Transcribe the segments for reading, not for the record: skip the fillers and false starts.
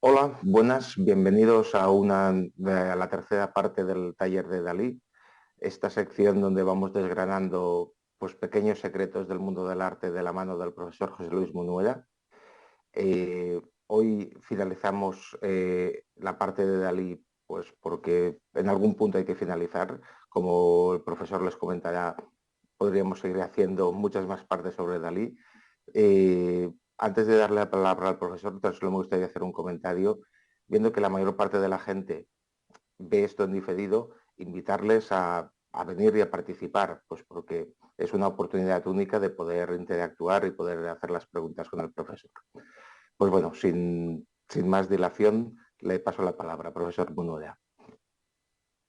Hola, buenas, bienvenidos a la tercera parte del taller de Dalí, esta sección donde vamos desgranando pues, pequeños secretos del mundo del arte de la mano del profesor José Luis Munuera. Hoy finalizamos la parte de Dalí, pues porque en algún punto hay que finalizar. Como el profesor les comentará, podríamos seguir haciendo muchas más partes sobre Dalí. Antes de darle la palabra al profesor, tan solo me gustaría hacer un comentario, viendo que la mayor parte de la gente ve esto en diferido, invitarles a venir y a participar, pues porque es una oportunidad única de poder interactuar y poder hacer las preguntas con el profesor. Pues bueno, sin más dilación, le paso la palabra, profesor Munuera.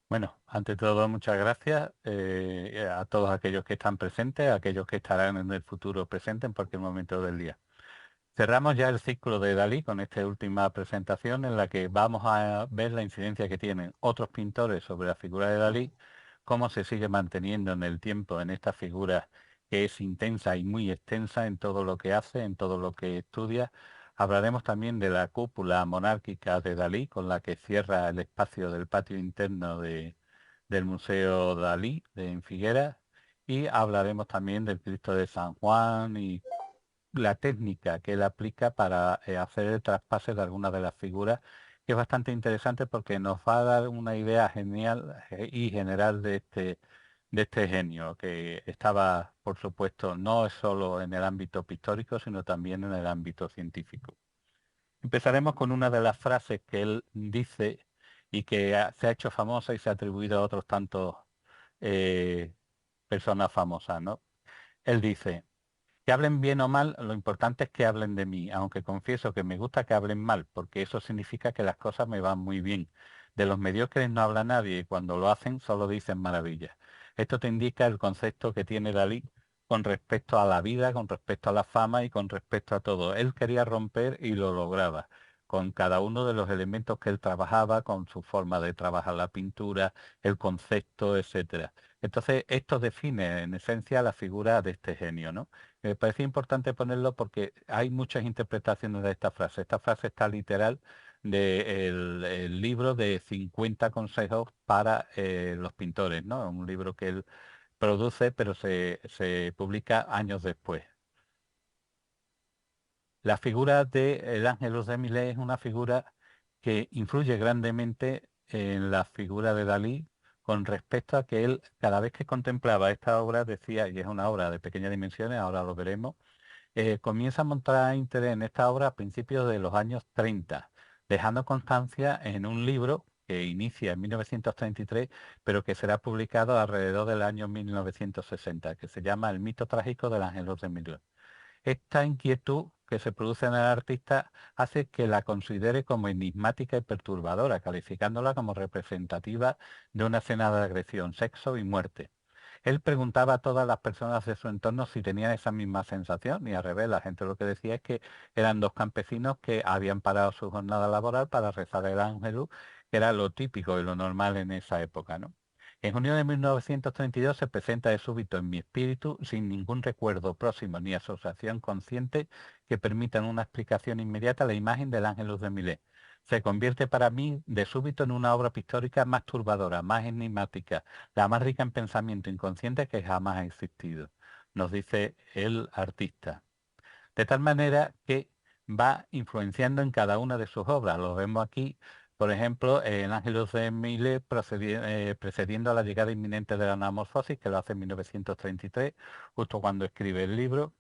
Bueno, ante todo, muchas gracias a todos aquellos que están presentes, a aquellos que estarán en el futuro presentes en cualquier momento del día. Cerramos ya el ciclo de Dalí con esta última presentación en la que vamos a ver la incidencia que tienen otros pintores sobre la figura de Dalí, cómo se sigue manteniendo en el tiempo en esta figura que es intensa y muy extensa en todo lo que hace, en todo lo que estudia. Hablaremos también de la cúpula monárquica de Dalí, con la que cierra el espacio del patio interno del Museo Dalí en Figueras, y hablaremos también del Cristo de San Juan y la técnica que él aplica para hacer el traspase de algunas de las figuras, que es bastante interesante porque nos va a dar una idea genial y general de este genio, que estaba, por supuesto, no solo en el ámbito pictórico, sino también en el ámbito científico. Empezaremos con una de las frases que él dice y que se ha hecho famosa y se ha atribuido a otros tantos eh, personas famosas, ¿no? Él dice: que hablen bien o mal, lo importante es que hablen de mí, aunque confieso que me gusta que hablen mal, porque eso significa que las cosas me van muy bien. De los mediocres no habla nadie y cuando lo hacen solo dicen maravillas. Esto te indica el concepto que tiene Dalí con respecto a la vida, con respecto a la fama y con respecto a todo. Él quería romper y lo lograba, con cada uno de los elementos que él trabajaba, con su forma de trabajar la pintura, el concepto, etcétera. Entonces, esto define en esencia la figura de este genio, ¿no? Me parece importante ponerlo porque hay muchas interpretaciones de esta frase. Esta frase está literal del el libro de 50 consejos para los pintores, ¿no? Un libro que él produce, pero se publica años después. La figura de el Ángelus de Millet es una figura que influye grandemente en la figura de Dalí con respecto a que él, cada vez que contemplaba esta obra, decía, y es una obra de pequeñas dimensiones, ahora lo veremos, comienza a mostrar interés en esta obra a principios de los años 30, dejando constancia en un libro que inicia en 1933, pero que será publicado alrededor del año 1960, que se llama El mito trágico del Ángelus de Millet. Esta inquietud que se produce en el artista hace que la considere como enigmática y perturbadora, calificándola como representativa de una escena de agresión, sexo y muerte. Él preguntaba a todas las personas de su entorno si tenían esa misma sensación y al revés, la gente lo que decía es que eran dos campesinos que habían parado su jornada laboral para rezar el ángelus, que era lo típico y lo normal en esa época, ¿no? En junio de 1932 se presenta de súbito en mi espíritu, sin ningún recuerdo próximo ni asociación consciente que permitan una explicación inmediata, la imagen del Ángelus de Millet. Se convierte para mí de súbito en una obra pictórica más turbadora, más enigmática, la más rica en pensamiento inconsciente que jamás ha existido, nos dice el artista. De tal manera que va influenciando en cada una de sus obras. Lo vemos aquí, por ejemplo, en Ángelus de Millet precediendo a la llegada inminente de la anamorfosis, que lo hace en 1933, justo cuando escribe el libro.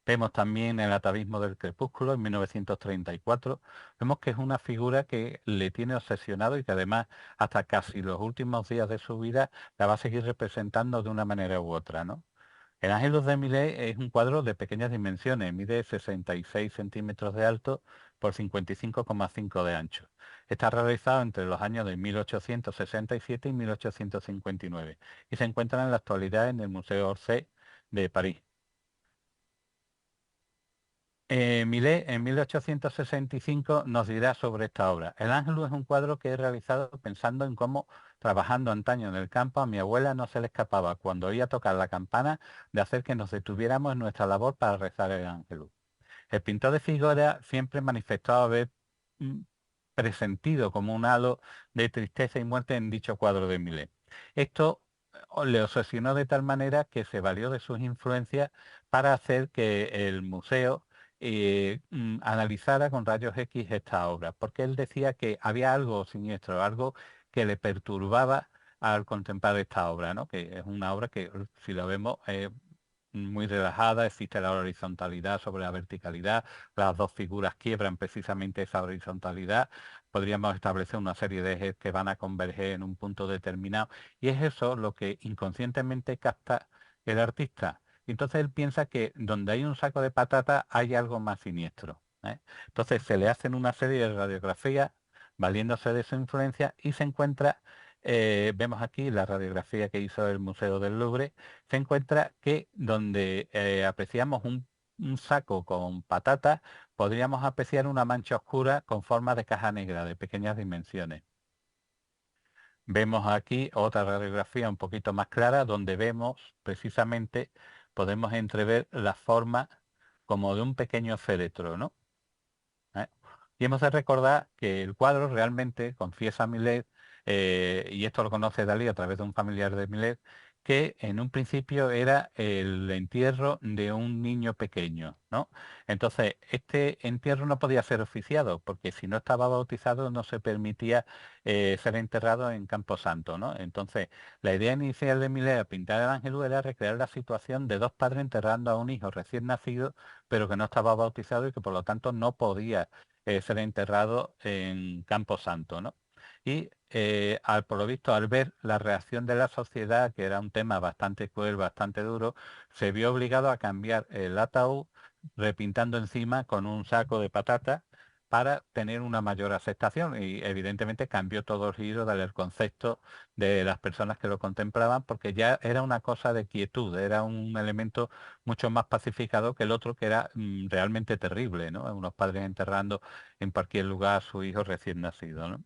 Vemos también el atavismo del crepúsculo en 1934. Vemos que es una figura que le tiene obsesionado y que además hasta casi los últimos días de su vida la va a seguir representando de una manera u otra, ¿no? El Ángelus de Millet es un cuadro de pequeñas dimensiones, mide 66 centímetros de alto por 55,5 de ancho. Está realizado entre los años de 1867 y 1859 y se encuentra en la actualidad en el Museo Orsay de París. Millet en 1865 nos dirá sobre esta obra. El Ángelus es un cuadro que he realizado pensando en cómo, trabajando antaño en el campo, a mi abuela no se le escapaba, cuando oía tocar la campana, de hacer que nos detuviéramos en nuestra labor para rezar el Ángelus. El pintor de figura siempre manifestó haber presentido como un halo de tristeza y muerte en dicho cuadro de Millet. Esto le obsesionó de tal manera que se valió de sus influencias para hacer que el museo analizara con rayos X esta obra, porque él decía que había algo siniestro, algo que le perturbaba al contemplar esta obra, ¿no? Que es una obra que, si la vemos, muy relajada, existe la horizontalidad sobre la verticalidad, las dos figuras quiebran precisamente esa horizontalidad, podríamos establecer una serie de ejes que van a converger en un punto determinado, y es eso lo que inconscientemente capta el artista. Entonces él piensa que donde hay un saco de patata hay algo más siniestro, ¿eh? Entonces se le hacen una serie de radiografías valiéndose de su influencia y se encuentra, vemos aquí la radiografía que hizo el Museo del Louvre, se encuentra que donde apreciamos un saco con patatas, podríamos apreciar una mancha oscura con forma de caja negra de pequeñas dimensiones. Vemos aquí otra radiografía un poquito más clara donde vemos precisamente, podemos entrever la forma como de un pequeño féretro, ¿no? ¿Eh? Y hemos de recordar que el cuadro realmente, confiesa Millet, y esto lo conoce Dalí a través de un familiar de Millet, que en un principio era el entierro de un niño pequeño, ¿no? Entonces, este entierro no podía ser oficiado, porque si no estaba bautizado no se permitía ser enterrado en Camposanto, ¿no? Entonces, la idea inicial de Millet al pintar el Ángelus era recrear la situación de dos padres enterrando a un hijo recién nacido, pero que no estaba bautizado y que por lo tanto no podía ser enterrado en Camposanto, ¿no? Y por lo visto, al ver la reacción de la sociedad, que era un tema bastante cruel, bastante duro, se vio obligado a cambiar el ataúd repintando encima con un saco de patatas para tener una mayor aceptación, y evidentemente cambió todo el giro del concepto de las personas que lo contemplaban, porque ya era una cosa de quietud, era un elemento mucho más pacificado que el otro, que era realmente terrible, ¿no? Unos padres enterrando en cualquier lugar a su hijo recién nacido, ¿no?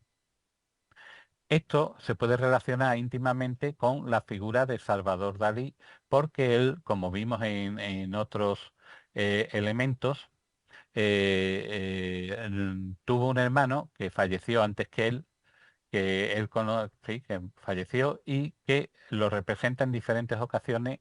Esto se puede relacionar íntimamente con la figura de Salvador Dalí, porque él, como vimos en otros elementos, tuvo un hermano que falleció antes que él, sí, que falleció y que lo representa en diferentes ocasiones,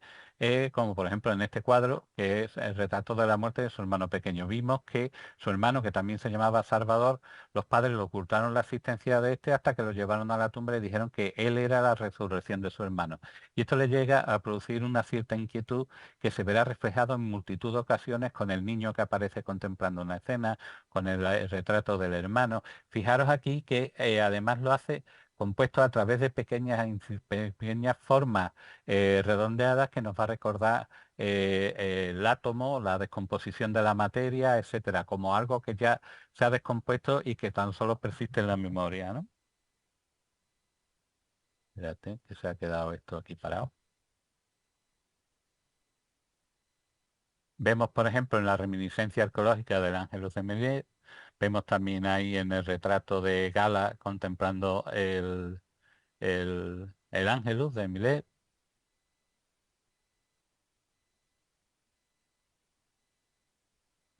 como por ejemplo en este cuadro, que es el retrato de la muerte de su hermano pequeño. Vimos que su hermano, que también se llamaba Salvador, los padres le ocultaron la existencia de este hasta que lo llevaron a la tumba y dijeron que él era la resurrección de su hermano. Y esto le llega a producir una cierta inquietud que se verá reflejado en multitud de ocasiones con el niño que aparece contemplando una escena, con el retrato del hermano. Fijaros aquí que además lo hace compuesto a través de pequeñas formas redondeadas que nos va a recordar el átomo, la descomposición de la materia, etcétera, como algo que ya se ha descompuesto y que tan solo persiste en la memoria, ¿no? Fíjate que se ha quedado esto aquí parado. Vemos, por ejemplo, en la reminiscencia arqueológica del Ángelus de Millet, vemos también ahí en el retrato de Gala contemplando el Ángelus de Millet.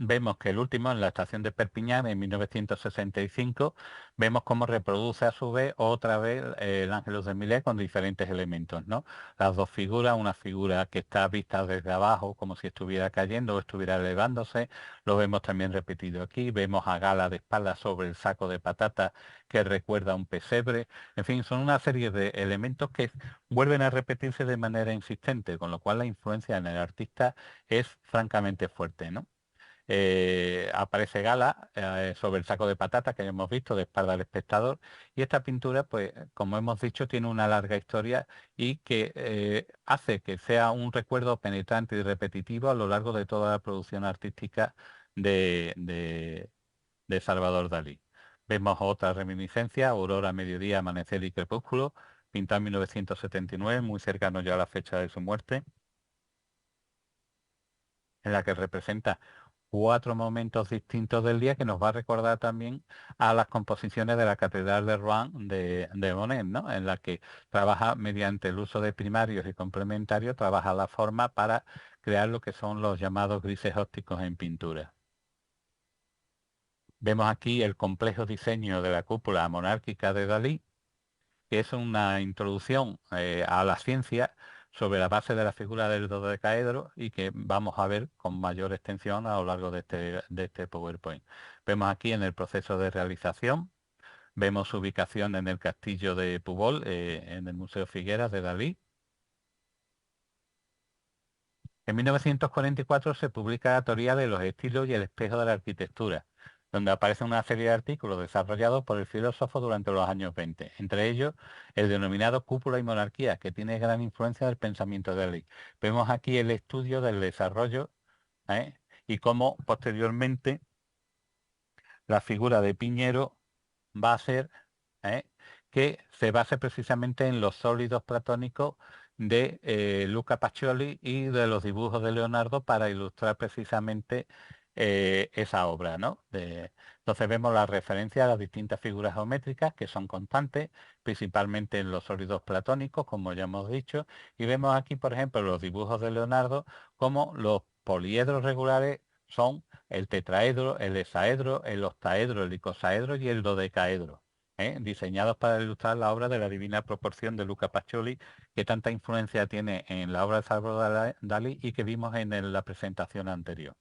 Vemos que el último, en la estación de Perpiñán, en 1965, vemos cómo reproduce a su vez otra vez el Ángelus de Millet con diferentes elementos, ¿no? Las dos figuras, una figura que está vista desde abajo como si estuviera cayendo o estuviera elevándose, lo vemos también repetido aquí, vemos a Gala de espaldas sobre el saco de patata que recuerda a un pesebre, en fin, son una serie de elementos que vuelven a repetirse de manera insistente, con lo cual la influencia en el artista es francamente fuerte, ¿no? Aparece Gala sobre el saco de patata que ya hemos visto de espalda al espectador, y esta pintura, pues como hemos dicho, tiene una larga historia y que hace que sea un recuerdo penetrante y repetitivo a lo largo de toda la producción artística de Salvador Dalí. Vemos otra reminiscencia: Aurora, mediodía, amanecer y crepúsculo, pintado en 1979, muy cercano ya a la fecha de su muerte, en la que representa cuatro momentos distintos del día, que nos va a recordar también a las composiciones de la Catedral de Rouen de Monet, ¿no? En la que trabaja mediante el uso de primarios y complementarios, trabaja la forma para crear lo que son los llamados grises ópticos en pintura. Vemos aquí el complejo diseño de la cúpula monárquica de Dalí, que es una introducción a la ciencia sobre la base de la figura del dodecaedro y que vamos a ver con mayor extensión a lo largo de este PowerPoint. Vemos aquí en el proceso de realización, vemos su ubicación en el castillo de Púbol, en el Museo Figueras de Dalí. En 1944 se publica la teoría de los estilos y el espejo de la arquitectura, donde aparece una serie de artículos desarrollados por el filósofo durante los años 20, entre ellos el denominado Cúpula y Monarquía, que tiene gran influencia del pensamiento de Dalí. Vemos aquí el estudio del desarrollo y cómo posteriormente la figura de Piñero va a ser que se base precisamente en los sólidos platónicos de Luca Pacioli y de los dibujos de Leonardo para ilustrar precisamente esa obra, ¿no? Entonces vemos la referencia a las distintas figuras geométricas que son constantes, principalmente en los sólidos platónicos, como ya hemos dicho, y vemos aquí, por ejemplo, los dibujos de Leonardo, como los poliedros regulares son el tetraedro, el hexaedro, el octaedro, el icosaedro y el dodecaedro, diseñados para ilustrar la obra de la Divina Proporción de Luca Pacioli, que tanta influencia tiene en la obra de Salvador Dalí y que vimos en la presentación anterior.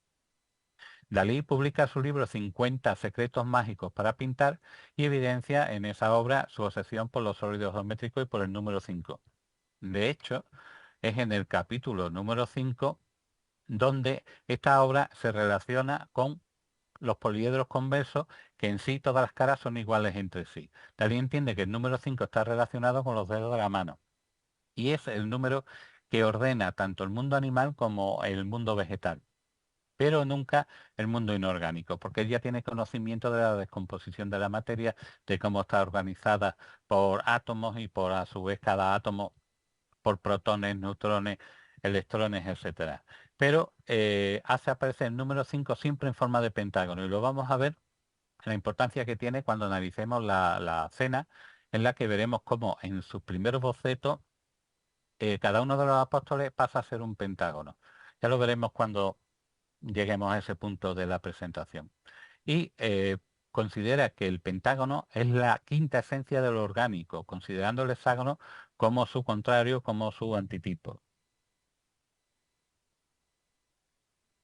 Dalí publica su libro 50 secretos mágicos para pintar y evidencia en esa obra su obsesión por los sólidos geométricos y por el número 5. De hecho, es en el capítulo número 5 donde esta obra se relaciona con los poliedros convexos, que en sí todas las caras son iguales entre sí. Dalí entiende que el número 5 está relacionado con los dedos de la mano y es el número que ordena tanto el mundo animal como el mundo vegetal, pero nunca el mundo inorgánico, porque él ya tiene conocimiento de la descomposición de la materia, de cómo está organizada por átomos y por a su vez cada átomo por protones, neutrones, electrones, etcétera. Pero hace aparecer el número 5 siempre en forma de pentágono y lo vamos a ver la importancia que tiene cuando analicemos la cena, en la que veremos cómo en sus primeros bocetos cada uno de los apóstoles pasa a ser un pentágono. Ya lo veremos cuando lleguemos a ese punto de la presentación. Y considera que el pentágono es la quinta esencia de lo orgánico, considerando el hexágono como su contrario, como su antitipo.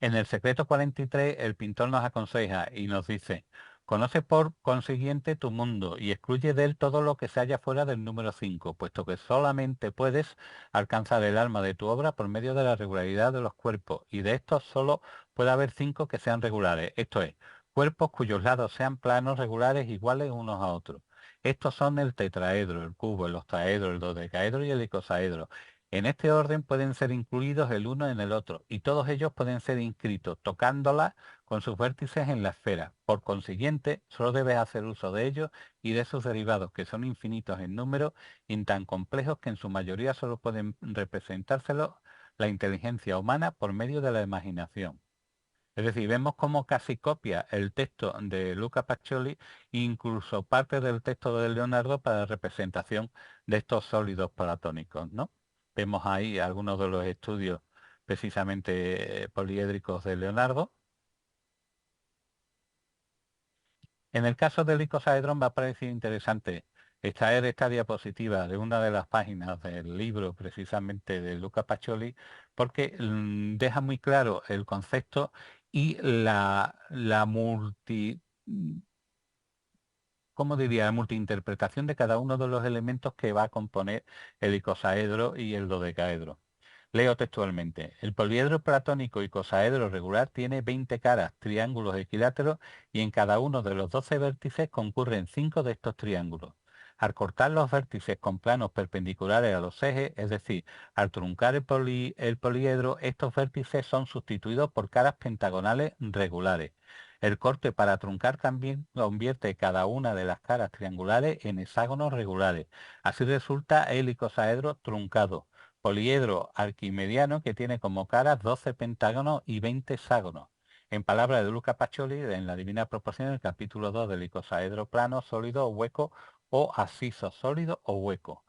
En el secreto 43, el pintor nos aconseja y nos dice: conoce por consiguiente tu mundo y excluye de él todo lo que se halla fuera del número 5, puesto que solamente puedes alcanzar el alma de tu obra por medio de la regularidad de los cuerpos, y de estos solo puede haber 5 que sean regulares, esto es, cuerpos cuyos lados sean planos, regulares, iguales unos a otros. Estos son el tetraedro, el cubo, el octaedro, el dodecaedro y el icosaedro. En este orden pueden ser incluidos el uno en el otro, y todos ellos pueden ser inscritos tocándola con sus vértices en la esfera. Por consiguiente, solo debes hacer uso de ellos y de sus derivados, que son infinitos en número y tan complejos que en su mayoría solo pueden representárselo la inteligencia humana por medio de la imaginación. Es decir, vemos cómo casi copia el texto de Luca Pacioli, incluso parte del texto de Leonardo para representación de estos sólidos platónicos, ¿no? Vemos ahí algunos de los estudios precisamente poliédricos de Leonardo. En el caso del icosaedrón va a parecer interesante extraer esta diapositiva de una de las páginas del libro precisamente de Luca Pacioli, porque deja muy claro el concepto y la ¿cómo diría? La multiinterpretación de cada uno de los elementos que va a componer el icosaedro y el dodecaedro. Leo textualmente: el poliedro platónico icosaedro regular tiene 20 caras, triángulos equiláteros, y en cada uno de los 12 vértices concurren 5 de estos triángulos. Al cortar los vértices con planos perpendiculares a los ejes, es decir, al truncar el poliedro, estos vértices son sustituidos por caras pentagonales regulares. El corte para truncar también convierte cada una de las caras triangulares en hexágonos regulares. Así resulta el icosaedro truncado, poliedro arquimediano que tiene como caras 12 pentágonos y 20 hexágonos. En palabras de Luca Pacioli, en la Divina Proporción, el capítulo 2 del icosaedro plano, sólido o hueco, o asiso, sólido o hueco.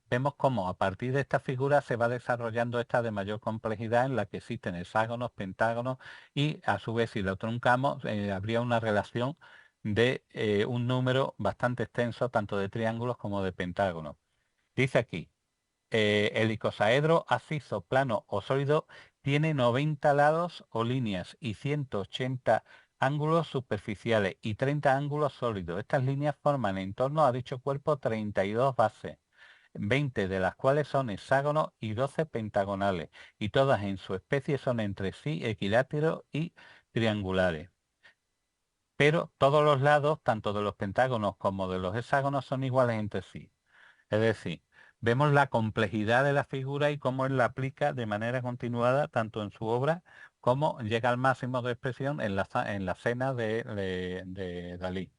Vemos cómo a partir de esta figura se va desarrollando esta de mayor complejidad en la que existen hexágonos, pentágonos y a su vez si lo truncamos habría una relación de un número bastante extenso tanto de triángulos como de pentágonos. Dice aquí, el icosaedro macizo, plano o sólido tiene 90 lados o líneas y 180 ángulos superficiales y 30 ángulos sólidos. Estas líneas forman en torno a dicho cuerpo 32 bases, 20 de las cuales son hexágonos y 12 pentagonales, y todas en su especie son entre sí equiláteros y triangulares. Pero todos los lados, tanto de los pentágonos como de los hexágonos, son iguales entre sí. Es decir, vemos la complejidad de la figura y cómo él la aplica de manera continuada, tanto en su obra como llega al máximo de expresión en la cena de Dalí.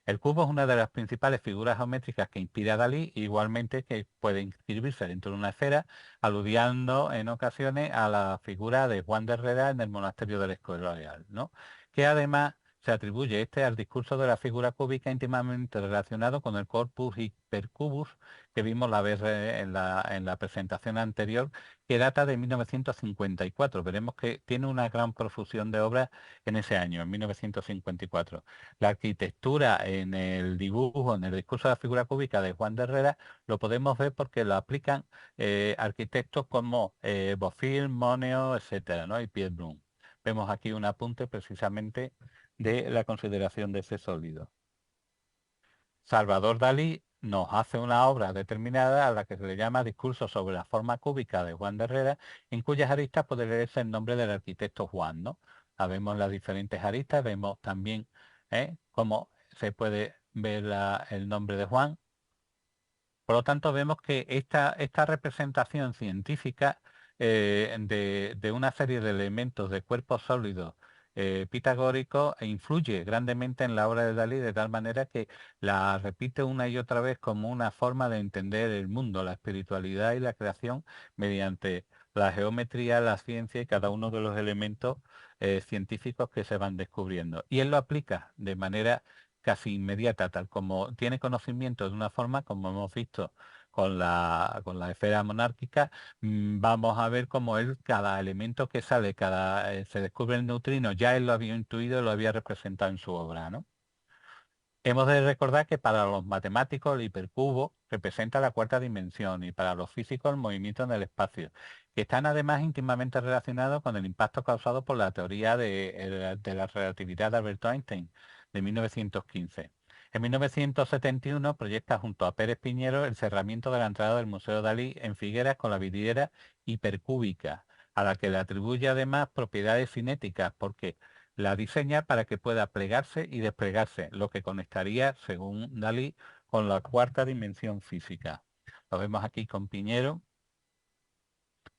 El cubo es una de las principales figuras geométricas que inspira a Dalí, igualmente que puede inscribirse dentro de una esfera, aludiendo en ocasiones a la figura de Juan de Herrera en el monasterio del Escorial, ¿no? Que además se atribuye al discurso de la figura cúbica íntimamente relacionado con el corpus hipercubus que vimos la vez en la presentación anterior, que data de 1954. Veremos que tiene una gran profusión de obras en ese año, en 1954. La arquitectura en el dibujo, en el discurso de la figura cúbica de Juan de Herrera, lo podemos ver porque lo aplican arquitectos como Bofill, Moneo, etcétera, ¿no? Y Pierre Brun. Vemos aquí un apunte precisamente de la consideración de ese sólido. Salvador Dalí nos hace una obra determinada a la que se le llama Discurso sobre la forma cúbica de Juan de Herrera, en cuyas aristas puede leerse el nombre del arquitecto Juan, ¿no? Vemos las diferentes aristas, vemos también cómo se puede ver el nombre de Juan. Por lo tanto, vemos que esta representación científica de una serie de elementos de cuerpos sólidos pitagóricos influye grandemente en la obra de Dalí de tal manera que la repite una y otra vez como una forma de entender el mundo, la espiritualidad y la creación mediante la geometría, la ciencia y cada uno de los elementos científicos que se van descubriendo. Y él lo aplica de manera casi inmediata, tal como tiene conocimiento de una forma, como hemos visto con la esfera monárquica, vamos a ver cómo él, cada elemento que sale, se descubre el neutrino, ya él lo había intuido, lo había representado en su obra, ¿no? Hemos de recordar que para los matemáticos el hipercubo representa la cuarta dimensión y para los físicos el movimiento en el espacio, que están además íntimamente relacionados con el impacto causado por la teoría de la relatividad de Albert Einstein de 1915. En 1971 proyecta junto a Pérez Piñero el cerramiento de la entrada del Museo Dalí en Figueras con la vidriera hipercúbica, a la que le atribuye además propiedades cinéticas, porque la diseña para que pueda plegarse y desplegarse, lo que conectaría, según Dalí, con la cuarta dimensión física. Lo vemos aquí con Piñero.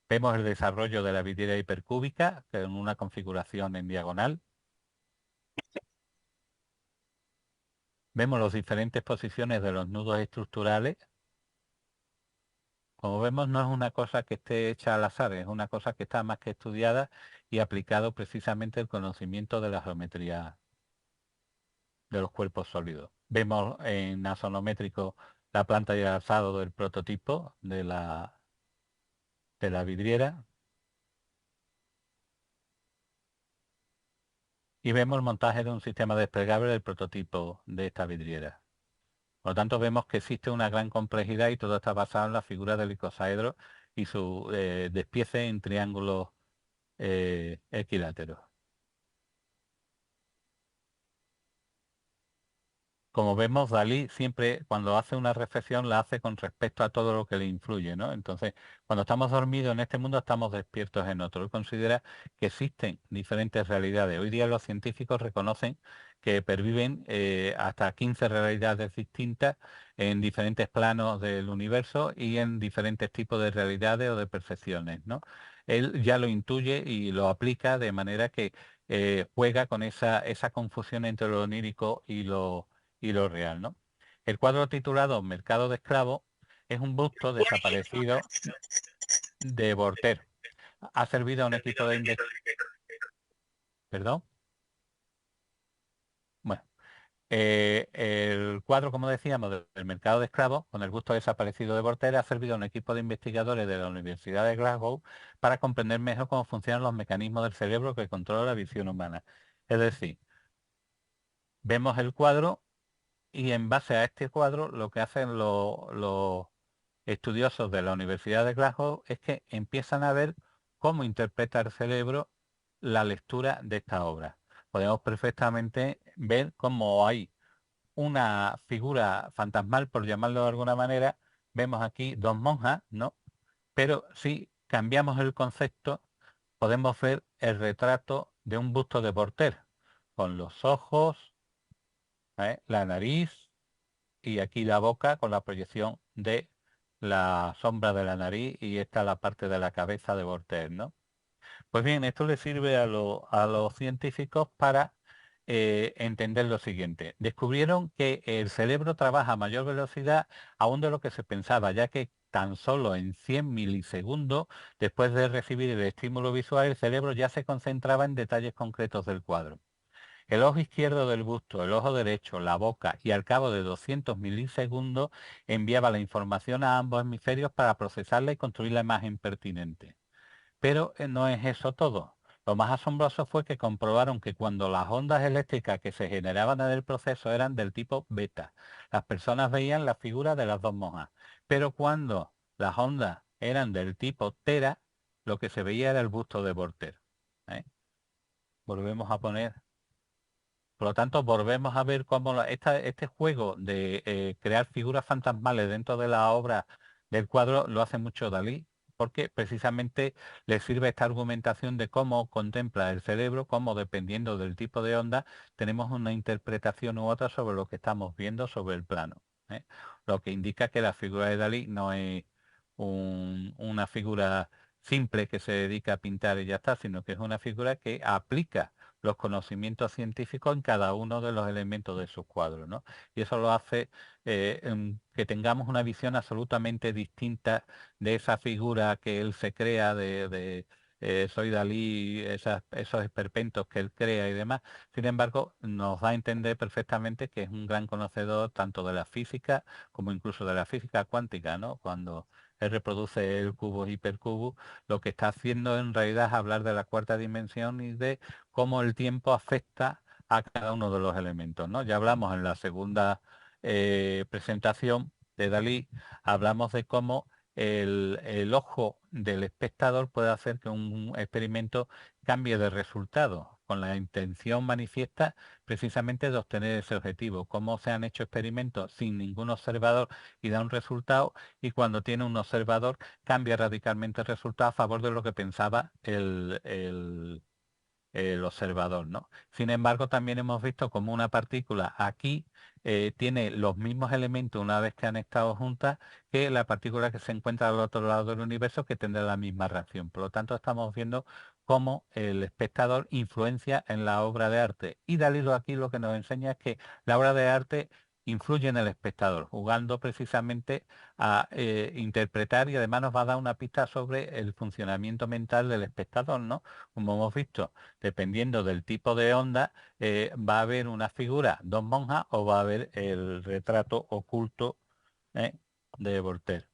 Vemos el desarrollo de la vidriera hipercúbica con una configuración en diagonal. Vemos las diferentes posiciones de los nudos estructurales. Como vemos, no es una cosa que esté hecha al azar, es una cosa que está más que estudiada y aplicado precisamente el conocimiento de la geometría de los cuerpos sólidos. Vemos en nasonométrico la planta y el alzado del prototipo de la vidriera. Y vemos el montaje de un sistema desplegable del prototipo de esta vidriera. Por lo tanto, vemos que existe una gran complejidad y todo está basado en la figura del icosaedro y su despiece en triángulos equiláteros. Como vemos, Dalí siempre cuando hace una reflexión la hace con respecto a todo lo que le influye, ¿no? Entonces, cuando estamos dormidos en este mundo, estamos despiertos en otro. Él considera que existen diferentes realidades. Hoy día los científicos reconocen que perviven hasta 15 realidades distintas en diferentes planos del universo y en diferentes tipos de realidades o de percepciones, ¿no? Él ya lo intuye y lo aplica de manera que juega con esa confusión entre lo onírico y lo real, ¿no? El cuadro titulado Mercado de Esclavos es un busto desaparecido de Voltaire. Ha servido a un equipo de investigación. ¿Perdón? Bueno, El cuadro, como decíamos, del mercado de esclavos, con el busto desaparecido de Voltaire, ha servido a un equipo de investigadores de la Universidad de Glasgow para comprender mejor cómo funcionan los mecanismos del cerebro que controlan la visión humana. Es decir, vemos el cuadro y en base a este cuadro lo que hacen los estudiosos de la Universidad de Glasgow es que empiezan a ver cómo interpreta el cerebro la lectura de esta obra. Podemos perfectamente ver cómo hay una figura fantasmal, por llamarlo de alguna manera. Vemos aquí dos monjas, ¿no? Pero si cambiamos el concepto, podemos ver el retrato de un busto de Voltaire, con los ojos, la nariz y aquí la boca con la proyección de la sombra de la nariz y esta la parte de la cabeza de Voltaire, ¿no? Pues bien, esto le sirve a los científicos para entender lo siguiente. Descubrieron que el cerebro trabaja a mayor velocidad aún de lo que se pensaba, ya que tan solo en 100 milisegundos, después de recibir el estímulo visual, el cerebro ya se concentraba en detalles concretos del cuadro. El ojo izquierdo del busto, el ojo derecho, la boca y al cabo de 200 milisegundos enviaba la información a ambos hemisferios para procesarla y construir la imagen pertinente. Pero no es eso todo. Lo más asombroso fue que comprobaron que cuando las ondas eléctricas que se generaban en el proceso eran del tipo beta, las personas veían la figura de las dos monjas. Pero cuando las ondas eran del tipo tera, lo que se veía era el busto de Voltaire. ¿eh? Volvemos a poner. Por lo tanto, volvemos a ver cómo este juego de crear figuras fantasmales dentro de la obra del cuadro lo hace mucho Dalí, porque precisamente le sirve esta argumentación de cómo contempla el cerebro, cómo dependiendo del tipo de onda tenemos una interpretación u otra sobre lo que estamos viendo sobre el plano. ¿eh? Lo que indica que la figura de Dalí no es una figura simple que se dedica a pintar y ya está, sino que es una figura que aplica los conocimientos científicos en cada uno de los elementos de sus cuadros, ¿no? Y eso lo hace que tengamos una visión absolutamente distinta de esa figura que él se crea, soy Dalí, esos esperpentos que él crea y demás. Sin embargo, nos da a entender perfectamente que es un gran conocedor tanto de la física como incluso de la física cuántica, ¿no? Cuando él reproduce el cubo hipercubo, lo que está haciendo en realidad es hablar de la cuarta dimensión y de cómo el tiempo afecta a cada uno de los elementos, ¿no? Ya hablamos en la segunda presentación de Dalí, hablamos de cómo el ojo del espectador puede hacer que un experimento cambie de resultado, con la intención manifiesta precisamente de obtener ese objetivo. Cómo se han hecho experimentos sin ningún observador y da un resultado, y cuando tiene un observador cambia radicalmente el resultado a favor de lo que pensaba el observador, ¿no? Sin embargo, también hemos visto como una partícula aquí tiene los mismos elementos una vez que han estado juntas que la partícula que se encuentra al otro lado del universo, que tendrá la misma reacción. Por lo tanto, estamos viendo cómo el espectador influencia en la obra de arte. Y Dalí aquí lo que nos enseña es que la obra de arte influye en el espectador, jugando precisamente a interpretar, y además nos va a dar una pista sobre el funcionamiento mental del espectador, ¿no? Como hemos visto, dependiendo del tipo de onda, va a haber una figura, dos monjas, o va a haber el retrato oculto ¿eh? de Voltaire.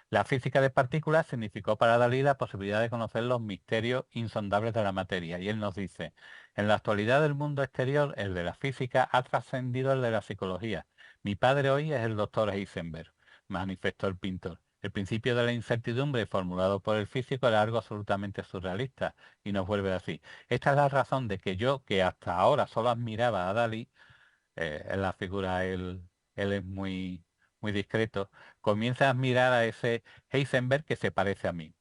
La física de partículas significó para Dalí la posibilidad de conocer los misterios insondables de la materia. Y él nos dice, en la actualidad del mundo exterior, el de la física ha trascendido el de la psicología. Mi padre hoy es el doctor Heisenberg, manifestó el pintor. El principio de la incertidumbre formulado por el físico era algo absolutamente surrealista, y nos vuelve así. Esta es la razón de que yo, que hasta ahora solo admiraba a Dalí, en la figura él es muy discreto, comienza a admirar a ese Heisenberg que se parece a mí.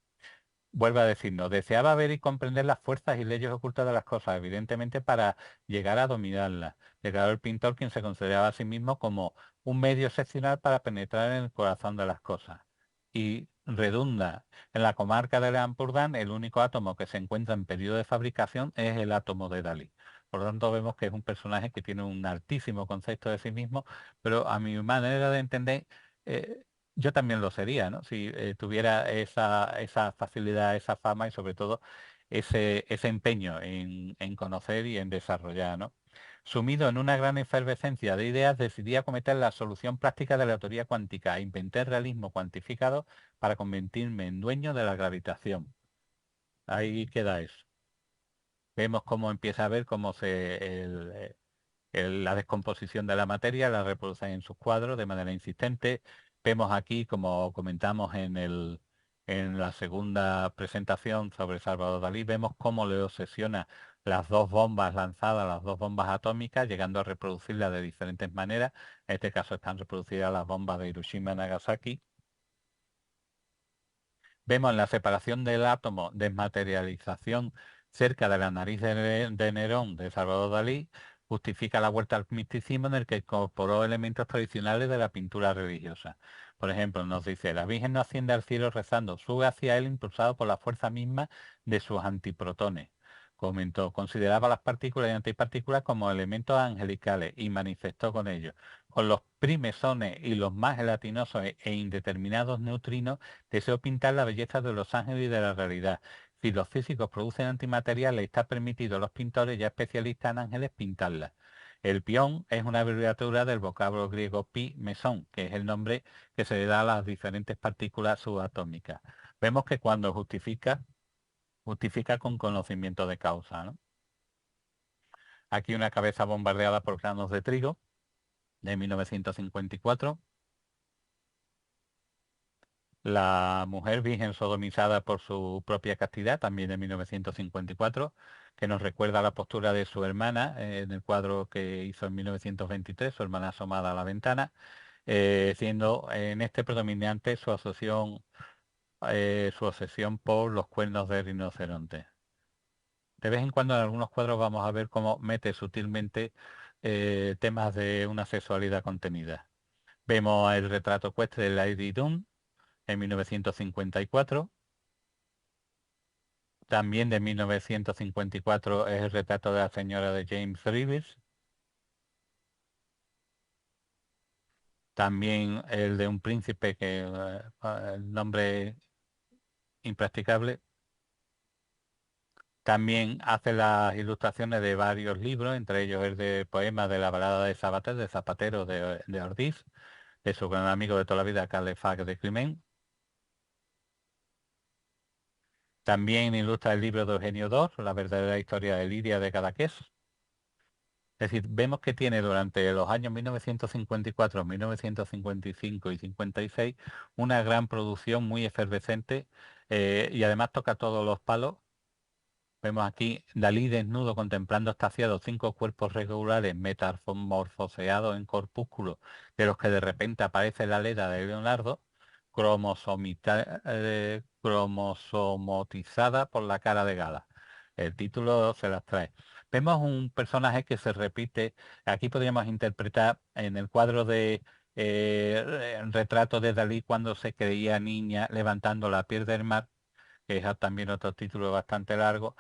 Vuelve a decirnos, deseaba ver y comprender las fuerzas y leyes ocultas de las cosas, evidentemente para llegar a dominarlas. Declaró el pintor, quien se consideraba a sí mismo como un medio excepcional para penetrar en el corazón de las cosas. Y redunda, en la comarca de Ampurdán, el único átomo que se encuentra en periodo de fabricación es el átomo de Dalí. Por lo tanto, vemos que es un personaje que tiene un altísimo concepto de sí mismo, pero a mi manera de entender, eh, yo también lo sería, ¿no? Si tuviera esa facilidad, esa fama y sobre todo ese empeño en conocer y en desarrollar, ¿no? Sumido en una gran efervescencia de ideas, decidí acometer la solución práctica de la teoría cuántica. Inventé el realismo cuantificado para convertirme en dueño de la gravitación. Ahí queda eso. Vemos cómo empieza a ver cómo la descomposición de la materia la reproduce en sus cuadros de manera insistente. Vemos aquí, como comentamos en la segunda presentación sobre Salvador Dalí, vemos cómo le obsesiona las dos bombas lanzadas, las dos bombas atómicas, llegando a reproducirlas de diferentes maneras. En este caso están reproducidas las bombas de Hiroshima y Nagasaki. Vemos en la separación del átomo, desmaterialización cerca de la nariz de Nerón de Salvador Dalí, justifica la vuelta al misticismo en el que incorporó elementos tradicionales de la pintura religiosa. Por ejemplo, nos dice, la Virgen no asciende al cielo rezando, sube hacia él impulsado por la fuerza misma de sus antiprotones. Comentó, consideraba las partículas y antipartículas como elementos angelicales y manifestó con ellos. Con los primesones y los más gelatinosos e indeterminados neutrinos, deseo pintar la belleza de los ángeles y de la realidad. Si los físicos producen antimateriales, está permitido a los pintores ya especialistas en ángeles pintarlas. El pión es una abreviatura del vocablo griego pi mesón, que es el nombre que se le da a las diferentes partículas subatómicas. Vemos que cuando justifica con conocimiento de causa, ¿no? Aquí una cabeza bombardeada por granos de trigo de 1954. La mujer virgen sodomizada por su propia castidad, también de 1954, que nos recuerda la postura de su hermana en el cuadro que hizo en 1923, su hermana asomada a la ventana, siendo en este predominante su obsesión por los cuernos de rinoceronte. De vez en cuando en algunos cuadros vamos a ver cómo mete sutilmente temas de una sexualidad contenida. Vemos el retrato ecuestre de Lady Dunn en 1954. También de 1954 es el retrato de la señora de James Reeves. También el de un príncipe que el nombre impracticable. También hace las ilustraciones de varios libros, entre ellos el de poemas de la balada de Sabater, de Zapatero de Ortiz, de su gran amigo de toda la vida, Calefac de Climent. También ilustra el libro de Eugenio II, La verdadera historia de Lidia de Cadaqués. Es decir, vemos que tiene durante los años 1954, 1955 y 56 una gran producción muy efervescente y además toca todos los palos. Vemos aquí Dalí desnudo contemplando extasiados 5 cuerpos regulares metamorfoseados en corpúsculos, de los que de repente aparece la leda de Leonardo, cromosomotizada por la cara de Gala. El título se las trae. Vemos un personaje que se repite, aquí podríamos interpretar en el cuadro de retrato de Dalí cuando se creía niña levantando la piel del mar, que es también otro título bastante largo.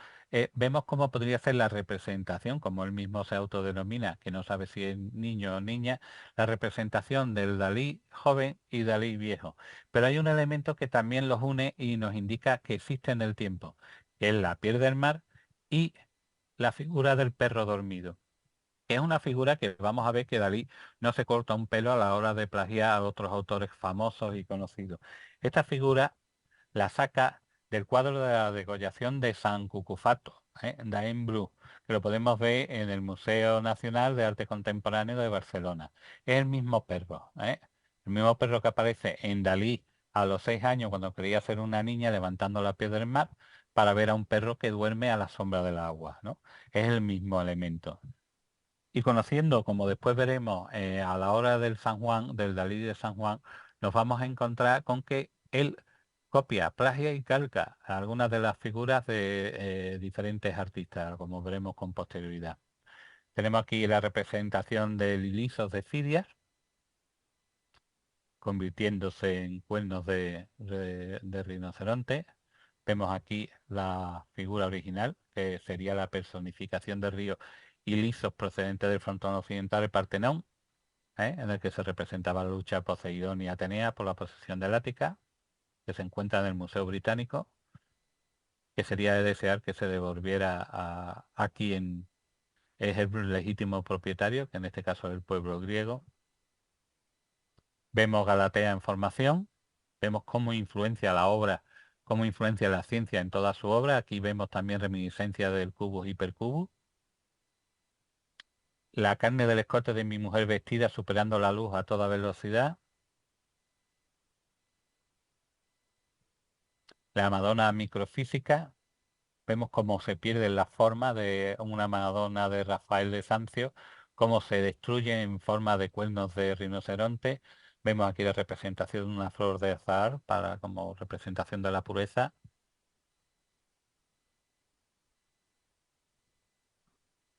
Vemos cómo podría ser la representación, como él mismo se autodenomina, que no sabe si es niño o niña, la representación del Dalí joven y Dalí viejo. Pero hay un elemento que también los une y nos indica que existe en el tiempo, que es la piel del mar y la figura del perro dormido, que es una figura que vamos a ver que Dalí no se corta un pelo a la hora de plagiar a otros autores famosos y conocidos. Esta figura la saca del cuadro de la degollación de San Cucufato, Daim Bru, que lo podemos ver en el Museo Nacional de Arte Contemporáneo de Barcelona. Es el mismo perro, el mismo perro que aparece en Dalí a los 6 años cuando quería ser una niña levantando la piedra del mar para ver a un perro que duerme a la sombra del agua, ¿no? Es el mismo elemento. Y conociendo, como después veremos a la hora del San Juan, del Dalí de San Juan, nos vamos a encontrar con que él copia, plagia y calca algunas de las figuras de diferentes artistas, como veremos con posterioridad. Tenemos aquí la representación de lilisos de Fidias, convirtiéndose en cuernos de rinoceronte. Vemos aquí la figura original, que sería la personificación del río Ilisos procedente del frontón occidental, el Partenón, en el que se representaba la lucha de Poseidón y Atenea por la posesión del Ática, que se encuentra en el Museo Británico, que sería de desear que se devolviera aquí es el legítimo propietario, que en este caso es el pueblo griego. Vemos Galatea en formación, vemos cómo influencia la obra, cómo influencia la ciencia en toda su obra. Aquí vemos también reminiscencia del cubus hipercubus. La carne del escote de mi mujer vestida superando la luz a toda velocidad. La Madonna microfísica. Vemos cómo se pierde la forma de una Madonna de Rafael de Sancio, cómo se destruye en forma de cuernos de rinoceronte. Vemos aquí la representación de una flor de azahar para como representación de la pureza.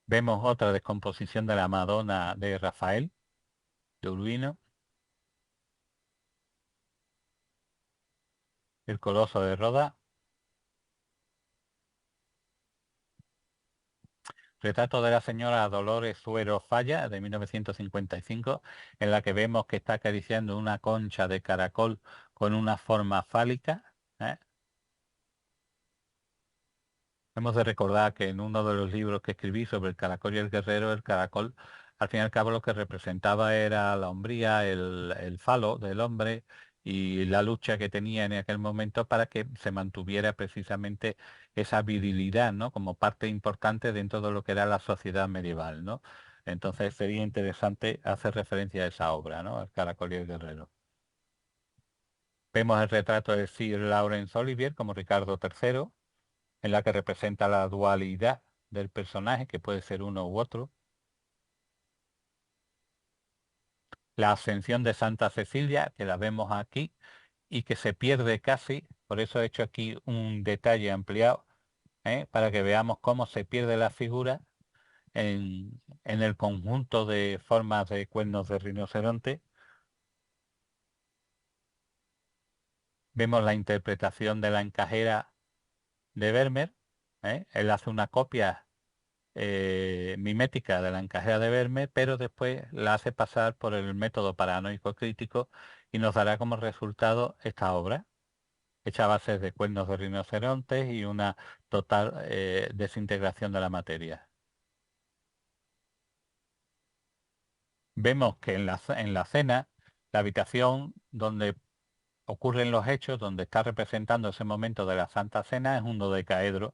Vemos otra descomposición de la Madonna de Rafael, de Urbino. El Coloso de Roda. Retrato de la señora Dolores Suero Falla, de 1955, en la que vemos que está acariciando una concha de caracol con una forma fálica. ¿eh? Hemos de recordar que en uno de los libros que escribí sobre el caracol y el guerrero, el caracol, al fin y al cabo, lo que representaba era la hombría, el falo del hombre y la lucha que tenía en aquel momento para que se mantuviera precisamente esa virilidad, ¿no? Como parte importante dentro de lo que era la sociedad medieval, ¿no? Entonces sería interesante hacer referencia a esa obra, ¿no? El caracol y el guerrero. Vemos el retrato de Sir Laurence Olivier como Ricardo III, en la que representa la dualidad del personaje, que puede ser uno u otro. La ascensión de Santa Cecilia, que la vemos aquí, y que se pierde casi, por eso he hecho aquí un detalle ampliado, para que veamos cómo se pierde la figura en el conjunto de formas de cuernos de rinoceronte. Vemos la interpretación de la encajera de Vermeer. Él hace una copia mimética de la encajera de Vermeer, pero después la hace pasar por el método paranoico crítico y nos dará como resultado esta obra, hecha a base de cuernos de rinocerontes y una total desintegración de la materia. Vemos que en la cena, la habitación donde ocurren los hechos, donde está representando ese momento de la Santa Cena, es un dodecaedro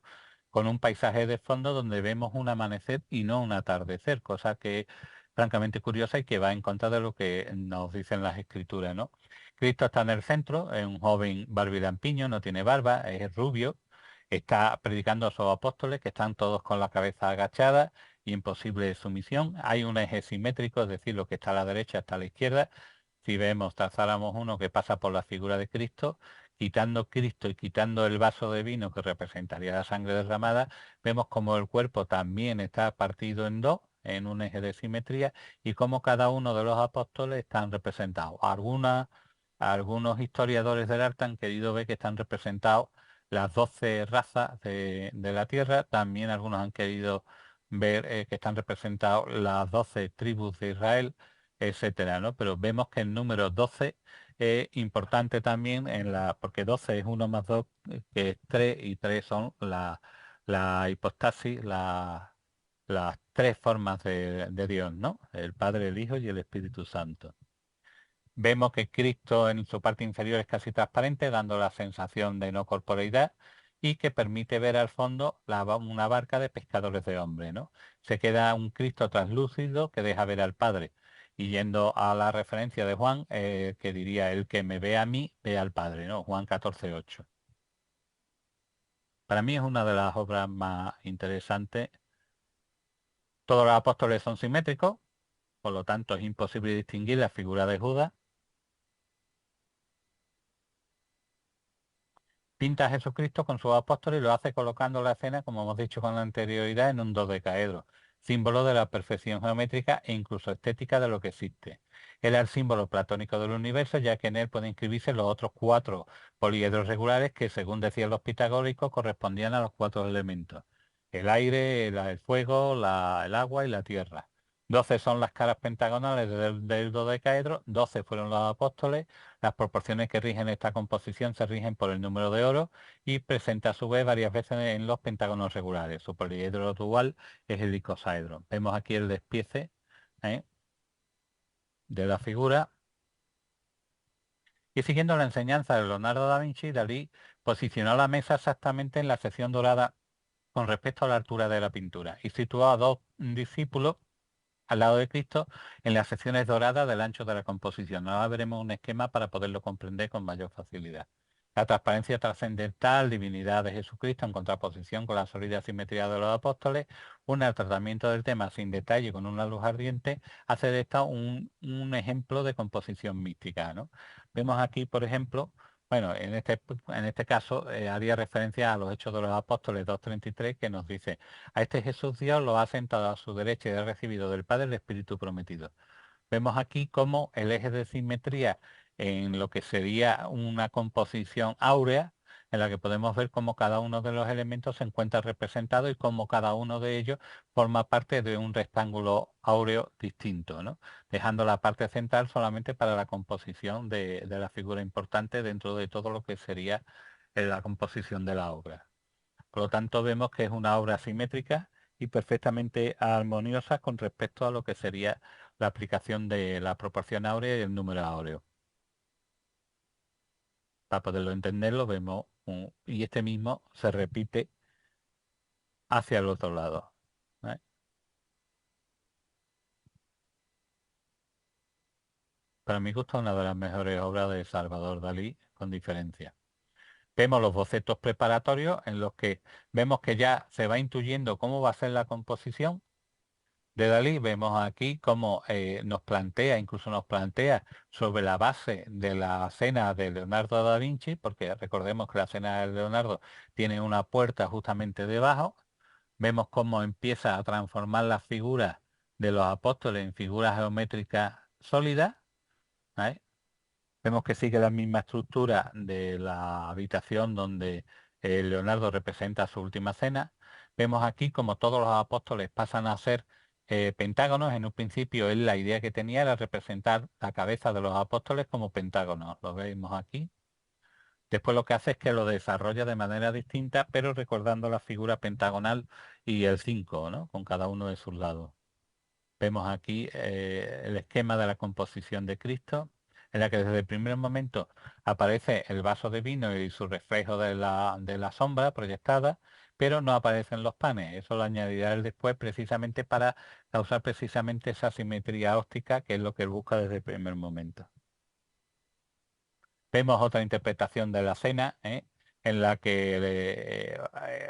con un paisaje de fondo donde vemos un amanecer y no un atardecer, cosa que es francamente curiosa y que va en contra de lo que nos dicen las escrituras, ¿no? Cristo está en el centro, es un joven barbilampiño, no tiene barba, es rubio, está predicando a sus apóstoles que están todos con la cabeza agachada y en posible sumisión. Hay un eje simétrico, es decir, lo que está a la derecha está a la izquierda. Si vemos, trazáramos uno que pasa por la figura de Cristo, quitando Cristo y quitando el vaso de vino que representaría la sangre derramada, vemos como el cuerpo también está partido en dos, en un eje de simetría, y como cada uno de los apóstoles están representados. Algunos historiadores del arte han querido ver que están representados las 12 razas de la tierra, también algunos han querido ver que están representados las 12 tribus de Israel, etcétera, ¿no? Pero vemos que el número 12 es importante también porque 12 es 1 más 2, que es 3, y 3 son la hipostasis, las tres formas de Dios, ¿no? El Padre, el Hijo y el Espíritu Santo. Vemos que Cristo en su parte inferior es casi transparente, dando la sensación de no corporeidad y que permite ver al fondo una barca de pescadores de hombres, ¿no? Se queda un Cristo translúcido que deja ver al Padre. Y yendo a la referencia de Juan, que diría, el que me ve a mí, ve al Padre, ¿no? Juan 14:8. Para mí es una de las obras más interesantes. Todos los apóstoles son simétricos, por lo tanto es imposible distinguir la figura de Judas. Pinta a Jesucristo con sus apóstoles y lo hace colocando la escena, como hemos dicho con anterioridad, en un dodecaedro, símbolo de la perfección geométrica e incluso estética de lo que existe. Era el símbolo platónico del universo, ya que en él pueden inscribirse los otros 4 poliedros regulares que, según decían los pitagóricos, correspondían a los 4 elementos: el aire, el fuego, el agua y la tierra. 12 son las caras pentagonales del dodecaedro, 12 fueron los apóstoles, las proporciones que rigen esta composición se rigen por el número de oro y presenta a su vez varias veces en los pentágonos regulares. Su poliedro dual es el icosaedro. Vemos aquí el despiece de la figura. Y siguiendo la enseñanza de Leonardo da Vinci, Dalí posicionó la mesa exactamente en la sección dorada con respecto a la altura de la pintura y situó a dos discípulos al lado de Cristo en las secciones doradas del ancho de la composición. Ahora veremos un esquema para poderlo comprender con mayor facilidad. La transparencia trascendental, divinidad de Jesucristo en contraposición con la sólida simetría de los apóstoles, el tratamiento del tema sin detalle con una luz ardiente, hace de esta un ejemplo de composición mística, ¿no? Vemos aquí, por ejemplo, bueno, en este caso haría referencia a los Hechos de los Apóstoles 2.33 que nos dice: a este Jesús Dios lo ha sentado a su derecha y ha recibido del Padre el Espíritu prometido. Vemos aquí cómo el eje de simetría en lo que sería una composición áurea, en la que podemos ver cómo cada uno de los elementos se encuentra representado y cómo cada uno de ellos forma parte de un rectángulo áureo distinto, ¿no? Dejando la parte central solamente para la composición de la figura importante dentro de todo lo que sería la composición de la obra. Por lo tanto, vemos que es una obra simétrica y perfectamente armoniosa con respecto a lo que sería la aplicación de la proporción áurea y el número áureo. Para poderlo entender, lo vemos, y este mismo se repite hacia el otro lado. Para mi gusto, una de las mejores obras de Salvador Dalí, con diferencia. Vemos los bocetos preparatorios en los que vemos que ya se va intuyendo cómo va a ser la composición de Dalí. Vemos aquí cómo incluso nos plantea sobre la base de la cena de Leonardo da Vinci, porque recordemos que la cena de Leonardo tiene una puerta justamente debajo. Vemos cómo empieza a transformar las figuras de los apóstoles en figuras geométricas sólidas. Vemos que sigue la misma estructura de la habitación donde Leonardo representa su última cena. Vemos aquí como todos los apóstoles pasan a ser pentágonos. En un principio él la idea que tenía era representar la cabeza de los apóstoles como pentágonos. Lo vemos aquí. Después lo que hace es que lo desarrolla de manera distinta, pero recordando la figura pentagonal y el 5, ¿no? Con cada uno de sus lados. Vemos aquí el esquema de la composición de Cristo, en la que desde el primer momento aparece el vaso de vino y su reflejo de la sombra proyectada, pero no aparecen los panes. Eso lo añadirá él después precisamente para causar precisamente esa simetría óptica, que es lo que él busca desde el primer momento. Vemos otra interpretación de la cena, en la que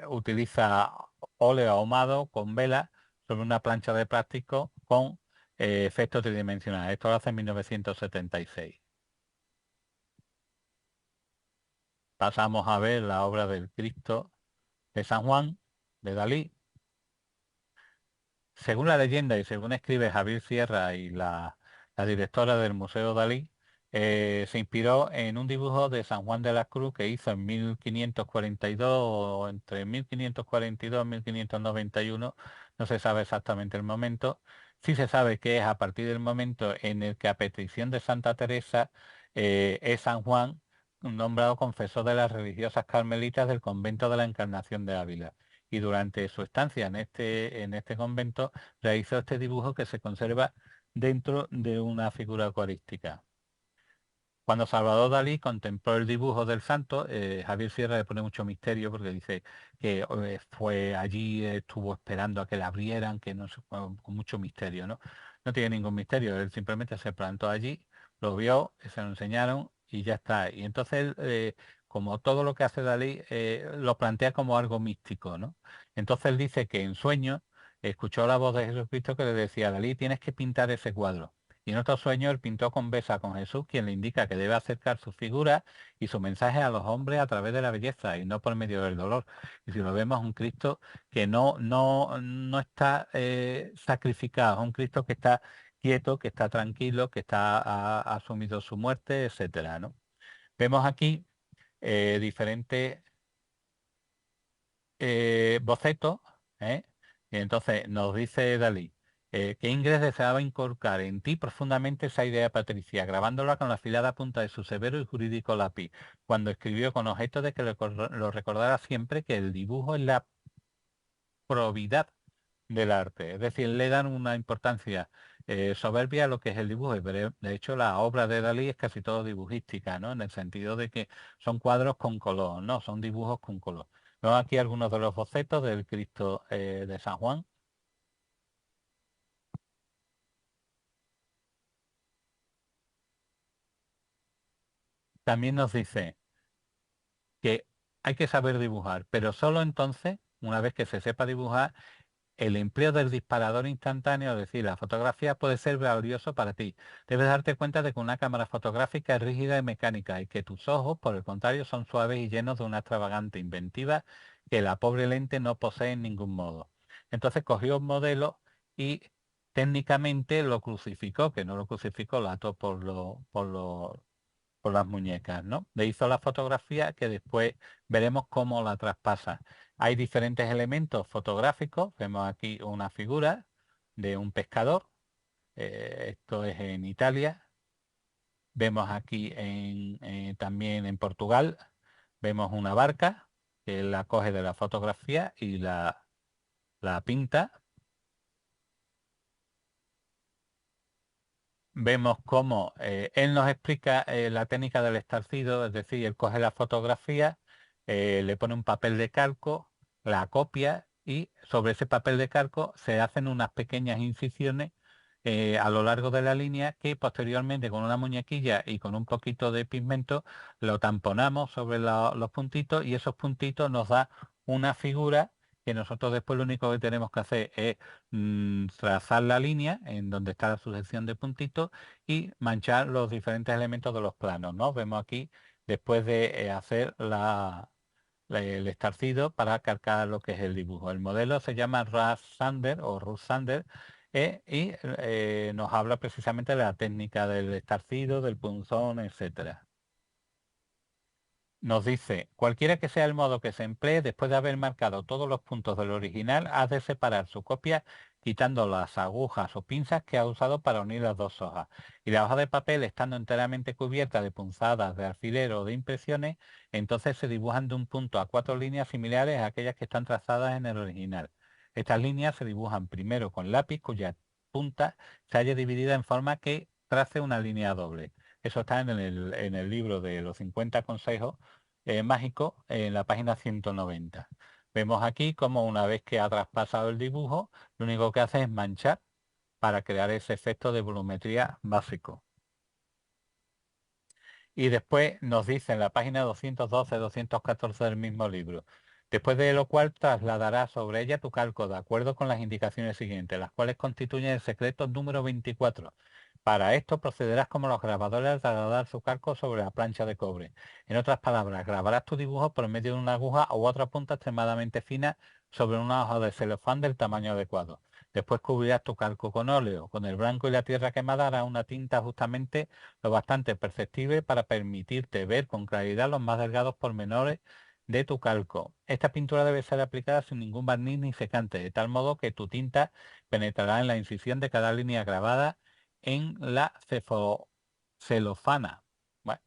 utiliza óleo ahumado con vela sobre una plancha de plástico con efectos tridimensionales. Esto lo hace en 1976. Pasamos a ver la obra del Cristo de San Juan, de Dalí. Según la leyenda y según escribe Javier Sierra y la directora del Museo Dalí, se inspiró en un dibujo de San Juan de la Cruz que hizo en 1542 o entre 1542 y 1591, no se sabe exactamente el momento. Sí se sabe que es a partir del momento en el que a petición de Santa Teresa es San Juan nombrado confesor de las religiosas carmelitas del convento de la Encarnación de Ávila, y durante su estancia en este convento realizó este dibujo que se conserva dentro de una figura eucarística. Cuando Salvador Dalí contempló el dibujo del santo, Javier Sierra le pone mucho misterio porque dice que fue allí, estuvo esperando a que la abrieran, que no sé, con mucho misterio, ¿no? No tiene ningún misterio, él simplemente se plantó allí, lo vio, se lo enseñaron y ya está. Y entonces él, como todo lo que hace Dalí, lo plantea como algo místico, ¿no? Entonces él dice que en sueño escuchó la voz de Jesucristo que le decía: Dalí, tienes que pintar ese cuadro. Y en otro sueño el pintor conversa con Jesús, quien le indica que debe acercar su figura y su mensaje a los hombres a través de la belleza y no por medio del dolor. Y si lo vemos, un Cristo que no está sacrificado, es un Cristo que está quieto, que está tranquilo, que ha asumido su muerte, etcétera, ¿no? Vemos aquí diferentes bocetos, ¿eh? Y entonces nos dice Dalí: que Ingres deseaba inculcar en ti profundamente esa idea patricia, grabándola con la afilada punta de su severo y jurídico lápiz, cuando escribió con objeto de que lo recordara siempre que el dibujo es la probidad del arte. Es decir, le dan una importancia soberbia a lo que es el dibujo. De hecho, la obra de Dalí es casi todo dibujística, ¿no? En el sentido de que son cuadros con color, no, son dibujos con color. Vemos aquí algunos de los bocetos del Cristo de San Juan. También nos dice que hay que saber dibujar, pero solo entonces, una vez que se sepa dibujar, el empleo del disparador instantáneo, es decir, la fotografía, puede ser valioso para ti. Debes darte cuenta de que una cámara fotográfica es rígida y mecánica y que tus ojos, por el contrario, son suaves y llenos de una extravagante inventiva que la pobre lente no posee en ningún modo. Entonces cogió un modelo y técnicamente lo crucificó, que no lo crucificó, lo ató por las muñecas, ¿no? Le hizo la fotografía que después veremos cómo la traspasa. Hay diferentes elementos fotográficos. Vemos aquí una figura de un pescador. Esto es en Italia. Vemos aquí también en Portugal. Vemos una barca que la coge de la fotografía y la pinta. Vemos cómo él nos explica la técnica del estarcido, es decir, él coge la fotografía, le pone un papel de calco, la copia y sobre ese papel de calco se hacen unas pequeñas incisiones a lo largo de la línea que posteriormente con una muñequilla y con un poquito de pigmento lo tamponamos sobre los puntitos y esos puntitos nos da una figura que nosotros después lo único que tenemos que hacer es trazar la línea en donde está la sucesión de puntitos y manchar los diferentes elementos de los planos, ¿no? Vemos aquí, después de hacer el estarcido para calcar lo que es el dibujo. El modelo se llama Russ Sander o Russ Sander y nos habla precisamente de la técnica del estarcido, del punzón, etcétera. Nos dice, cualquiera que sea el modo que se emplee, después de haber marcado todos los puntos del original, ha de separar su copia quitando las agujas o pinzas que ha usado para unir las dos hojas. Y la hoja de papel, estando enteramente cubierta de punzadas, de alfiler o de impresiones, entonces se dibujan de un punto a 4 líneas similares a aquellas que están trazadas en el original. Estas líneas se dibujan primero con lápiz, cuya punta se haya dividida en forma que trace una línea doble. Eso está en el libro de los 50 consejos mágicos en la página 190. Vemos aquí como una vez que ha traspasado el dibujo, lo único que hace es manchar para crear ese efecto de volumetría básico. Y después nos dice en la página 212-214 del mismo libro, después de lo cual trasladarás sobre ella tu calco de acuerdo con las indicaciones siguientes, las cuales constituyen el secreto número 24. Para esto procederás como los grabadores al trasladar su calco sobre la plancha de cobre. En otras palabras, grabarás tu dibujo por medio de una aguja u otra punta extremadamente fina sobre una hoja de celofán del tamaño adecuado. Después cubrirás tu calco con óleo. Con el blanco y la tierra quemada harás una tinta justamente lo bastante perceptible para permitirte ver con claridad los más delgados pormenores de tu calco. Esta pintura debe ser aplicada sin ningún barniz ni secante, de tal modo que tu tinta penetrará en la incisión de cada línea grabada en la celofana. Bueno,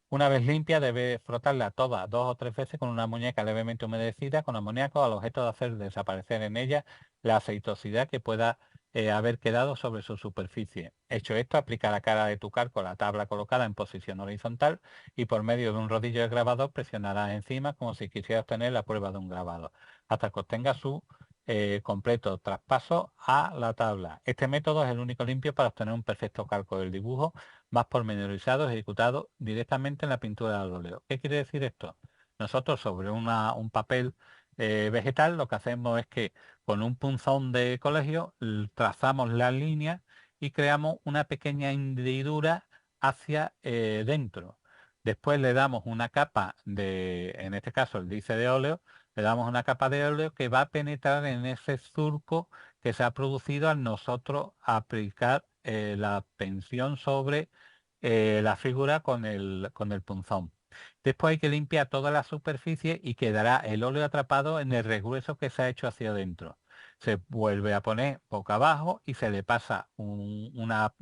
una vez limpia, debe frotarla toda 2 o 3 veces con una muñeca levemente humedecida con amoníaco al objeto de hacer desaparecer en ella la aceitosidad que pueda haber quedado sobre su superficie. Hecho esto, aplica la cara de tu calco a la tabla colocada en posición horizontal y por medio de un rodillo de grabador presionarás encima como si quisiera obtener la prueba de un grabado, hasta que obtenga su completo traspaso a la tabla. Este método es el único limpio para obtener un perfecto calco del dibujo más pormenorizado ejecutado directamente en la pintura al óleo. ¿Qué quiere decir esto? Nosotros sobre un papel vegetal lo que hacemos es que con un punzón de colegio trazamos la línea y creamos una pequeña hendidura hacia dentro. Después le damos una capa en este caso el dice de óleo, le damos una capa de óleo que va a penetrar en ese surco que se ha producido al nosotros aplicar la pensión sobre la figura con el punzón. Después hay que limpiar toda la superficie y quedará el óleo atrapado en el regrueso que se ha hecho hacia adentro. se vuelve a poner boca abajo y se le pasa una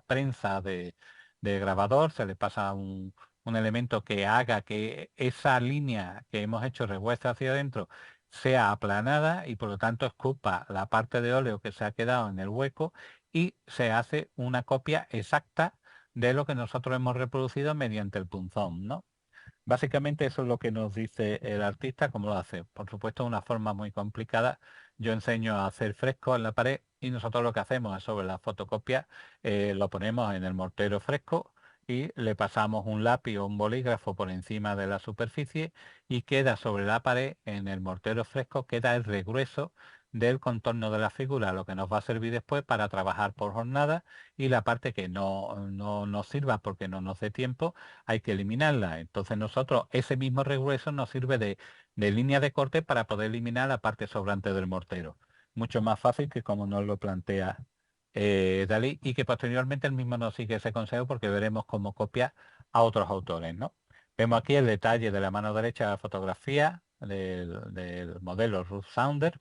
prensa de grabador, se le pasa un elemento que haga que esa línea que hemos hecho revuelta hacia adentro sea aplanada y por lo tanto escupa la parte de óleo que se ha quedado en el hueco y se hace una copia exacta de lo que nosotros hemos reproducido mediante el punzón, ¿no? Básicamente eso es lo que nos dice el artista, cómo lo hace. Por supuesto, de una forma muy complicada. Yo enseño a hacer fresco en la pared y nosotros lo que hacemos es sobre la fotocopia, lo ponemos en el mortero fresco y le pasamos un lápiz o un bolígrafo por encima de la superficie y queda sobre la pared, en el mortero fresco, queda el regrueso del contorno de la figura, lo que nos va a servir después para trabajar por jornada, y la parte que no nos sirva porque no nos dé tiempo, hay que eliminarla. Entonces nosotros, ese mismo regreso nos sirve de línea de corte para poder eliminar la parte sobrante del mortero. Mucho más fácil que como nos lo plantea Dalí, y que posteriormente él mismo nos sigue ese consejo porque veremos cómo copia a otros autores, ¿no? Vemos aquí el detalle de la mano derecha de la fotografía del modelo Ruth Saunders,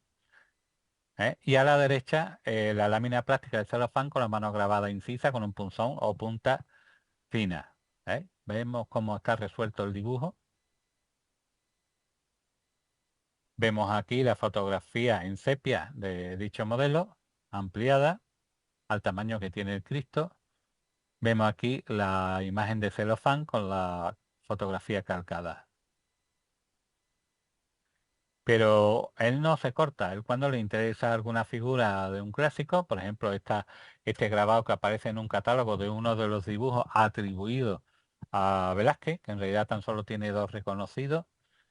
y a la derecha la lámina plástica de celofán con la mano grabada incisa con un punzón o punta fina. Vemos cómo está resuelto el dibujo. Vemos aquí la fotografía en sepia de dicho modelo, ampliada al tamaño que tiene el Cristo. Vemos aquí la imagen de celofán con la fotografía calcada. Pero él no se corta, él cuando le interesa alguna figura de un clásico, por ejemplo este grabado que aparece en un catálogo de uno de los dibujos atribuidos a Velázquez, que en realidad tan solo tiene 2 reconocidos,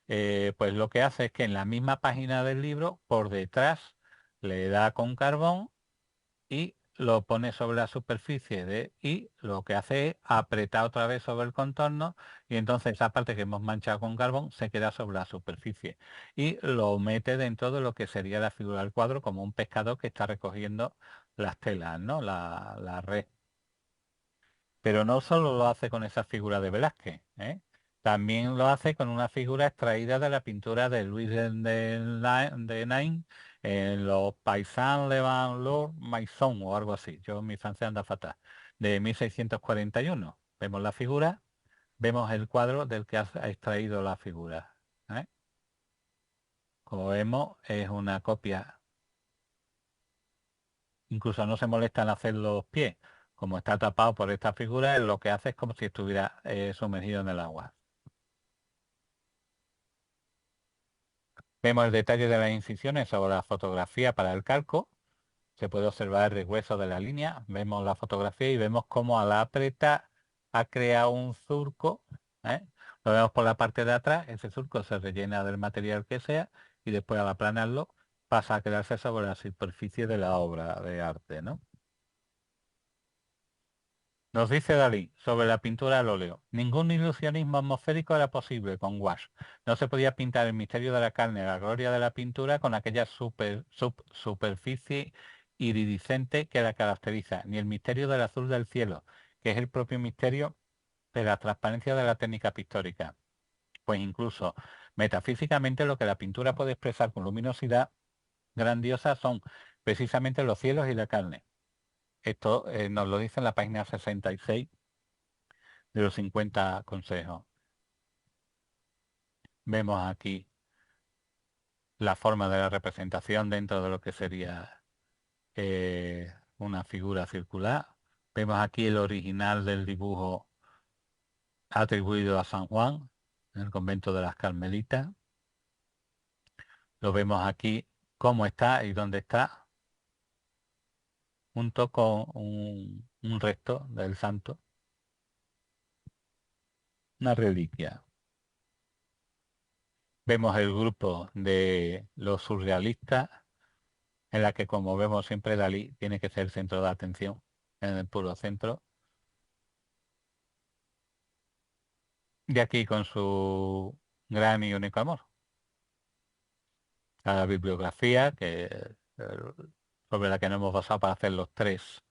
pues lo que hace es que en la misma página del libro, por detrás, le da con carbón y lo pone sobre la superficie y lo que hace es apretar otra vez sobre el contorno, y entonces esa parte que hemos manchado con carbón se queda sobre la superficie y lo mete dentro de lo que sería la figura del cuadro, como un pescador que está recogiendo las telas, ¿no? La red. Pero no solo lo hace con esa figura de Velázquez, también lo hace con una figura extraída de la pintura de Luis de Nain en los Paysans Le Van Lord Maison o algo así. Yo mi francés anda fatal. De 1641. Vemos la figura, vemos el cuadro del que ha extraído la figura. Como vemos, es una copia. Incluso no se molesta en hacer los pies. Como está tapado por esta figura, lo que hace es como si estuviera sumergido en el agua. Vemos el detalle de las incisiones sobre la fotografía para el calco. Se puede observar el regreso de la línea. Vemos la fotografía y vemos cómo a la apretar ha creado un surco. Lo vemos por la parte de atrás. Ese surco se rellena del material que sea y después al aplanarlo pasa a quedarse sobre la superficie de la obra de arte, ¿no? Nos dice Dalí sobre la pintura al óleo: ningún ilusionismo atmosférico era posible con gouache. No se podía pintar el misterio de la carne, la gloria de la pintura con aquella superficie iridiscente que la caracteriza, ni el misterio del azul del cielo, que es el propio misterio de la transparencia de la técnica pictórica. Pues incluso metafísicamente lo que la pintura puede expresar con luminosidad grandiosa son precisamente los cielos y la carne. Esto nos lo dice en la página 66 de los 50 consejos. Vemos aquí la forma de la representación dentro de lo que sería una figura circular. Vemos aquí el original del dibujo atribuido a San Juan, en el convento de las Carmelitas. Lo vemos aquí cómo está y dónde está, junto con un resto del santo, una reliquia. Vemos el grupo de los surrealistas, en la que, como vemos siempre, Dalí tiene que ser el centro de atención, en el puro centro. De aquí con su gran y único amor. La bibliografía sobre la que nos hemos basado para hacer los 3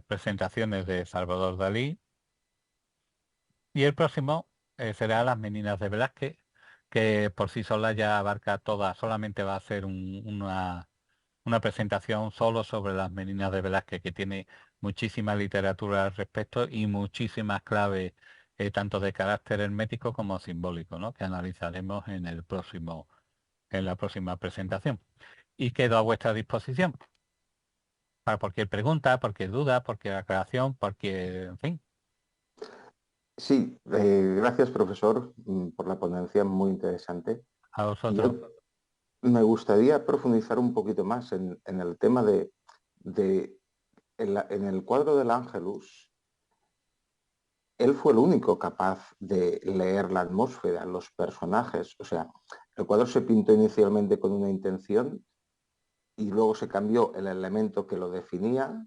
presentaciones de Salvador Dalí. Y el próximo será Las Meninas de Velázquez, que por sí sola ya abarca toda, solamente va a ser una presentación solo sobre las Meninas de Velázquez, que tiene muchísima literatura al respecto y muchísimas claves, tanto de carácter hermético como simbólico, ¿no? Que analizaremos en la próxima presentación. Y quedo a vuestra disposición para cualquier pregunta, cualquier duda, cualquier aclaración, cualquier, en fin, Sí, gracias profesor por la ponencia, muy interesante. a Y vosotros. yo me gustaría profundizar un poquito más en el tema de en el cuadro del Ángelus. Él fue el único capaz de leer la atmósfera, los personajes. O sea, el cuadro se pintó inicialmente con una intención y luego se cambió el elemento que lo definía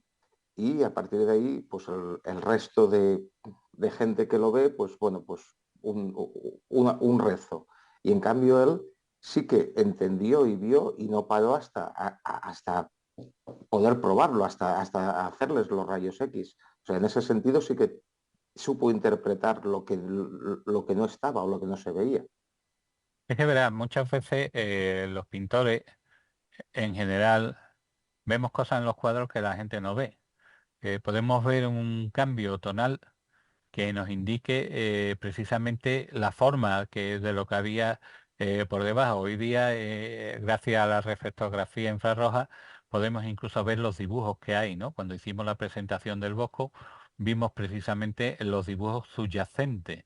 y a partir de ahí, pues el resto de gente que lo ve, pues bueno, pues un rezo. Y en cambio él sí que entendió y vio y no paró hasta poder probarlo, hasta hacerles los rayos X. O sea, en ese sentido sí que supo interpretar lo que no estaba o lo que no se veía. Es que verás, muchas veces los pintores en general vemos cosas en los cuadros que la gente no ve. Podemos ver un cambio tonal que nos indique precisamente la forma que de lo que había por debajo. Hoy día, gracias a la reflectografía infrarroja, podemos incluso ver los dibujos que hay, ¿no? Cuando hicimos la presentación del Bosco, vimos precisamente los dibujos subyacentes.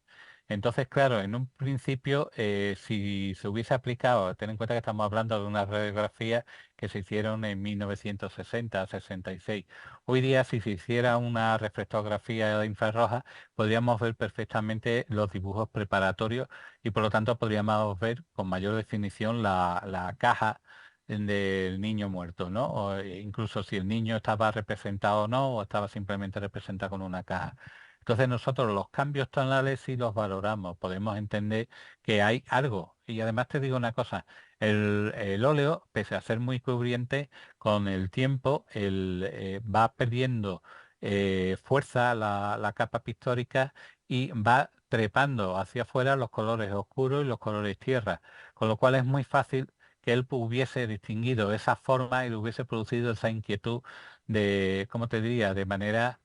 Entonces, claro, en un principio, si se hubiese aplicado, ten en cuenta que estamos hablando de una radiografía que se hicieron en 1960, 66. Hoy día, si se hiciera una reflectografía infrarroja, podríamos ver perfectamente los dibujos preparatorios y por lo tanto podríamos ver con mayor definición la caja del niño muerto, ¿no? O incluso si el niño estaba representado o no, o estaba simplemente representado con una caja. Entonces nosotros los cambios tonales sí los valoramos, podemos entender que hay algo. Y además te digo una cosa, el óleo, pese a ser muy cubriente, con el tiempo va perdiendo fuerza la capa pictórica y va trepando hacia afuera los colores oscuros y los colores tierra, con lo cual es muy fácil que él hubiese distinguido esa forma y le hubiese producido esa inquietud de, ¿cómo te diría?, de manera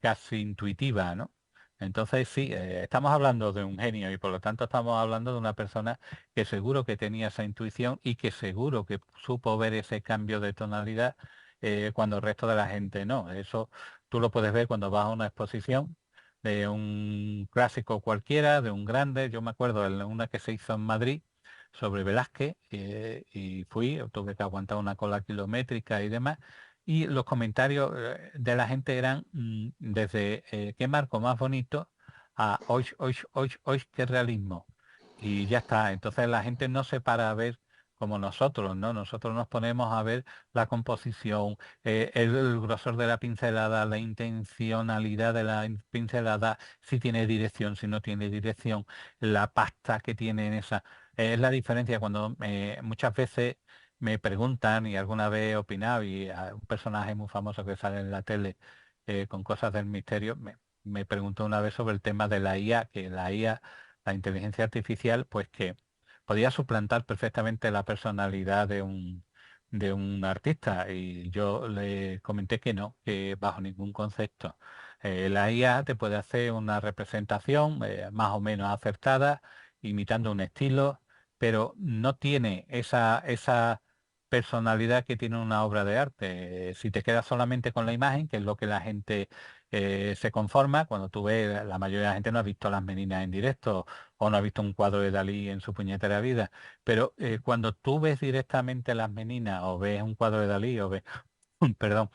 casi intuitiva, ¿no? Entonces sí, estamos hablando de un genio y por lo tanto estamos hablando de una persona que seguro que tenía esa intuición y que seguro que supo ver ese cambio de tonalidad cuando el resto de la gente no. Eso tú lo puedes ver cuando vas a una exposición de un clásico cualquiera, de un grande. Yo me acuerdo de una que se hizo en Madrid sobre Velázquez y fui, tuve que aguantar una cola kilométrica y demás. Y los comentarios de la gente eran desde qué marco más bonito a hoy, hoy, hoy, hoy, qué realismo. Y ya está. Entonces la gente no se para a ver como nosotros, ¿no? Nosotros nos ponemos a ver la composición, el grosor de la pincelada, la intencionalidad de la pincelada, si tiene dirección, si no tiene dirección, la pasta que tiene en esa. Es la diferencia cuando muchas veces me preguntan y alguna vez he opinado y a un personaje muy famoso que sale en la tele con cosas del misterio, me preguntó una vez sobre el tema de la IA, que la IA, la inteligencia artificial, pues que podía suplantar perfectamente la personalidad de un artista y yo le comenté que no, que bajo ningún concepto. La IA te puede hacer una representación más o menos acertada, imitando un estilo, pero no tiene esa personalidad que tiene una obra de arte. Si te quedas solamente con la imagen, que es lo que la gente se conforma, cuando tú ves, la mayoría de la gente no ha visto las Meninas en directo o no ha visto un cuadro de Dalí en su puñetera vida, pero cuando tú ves directamente las Meninas o ves un cuadro de Dalí o ves, perdón,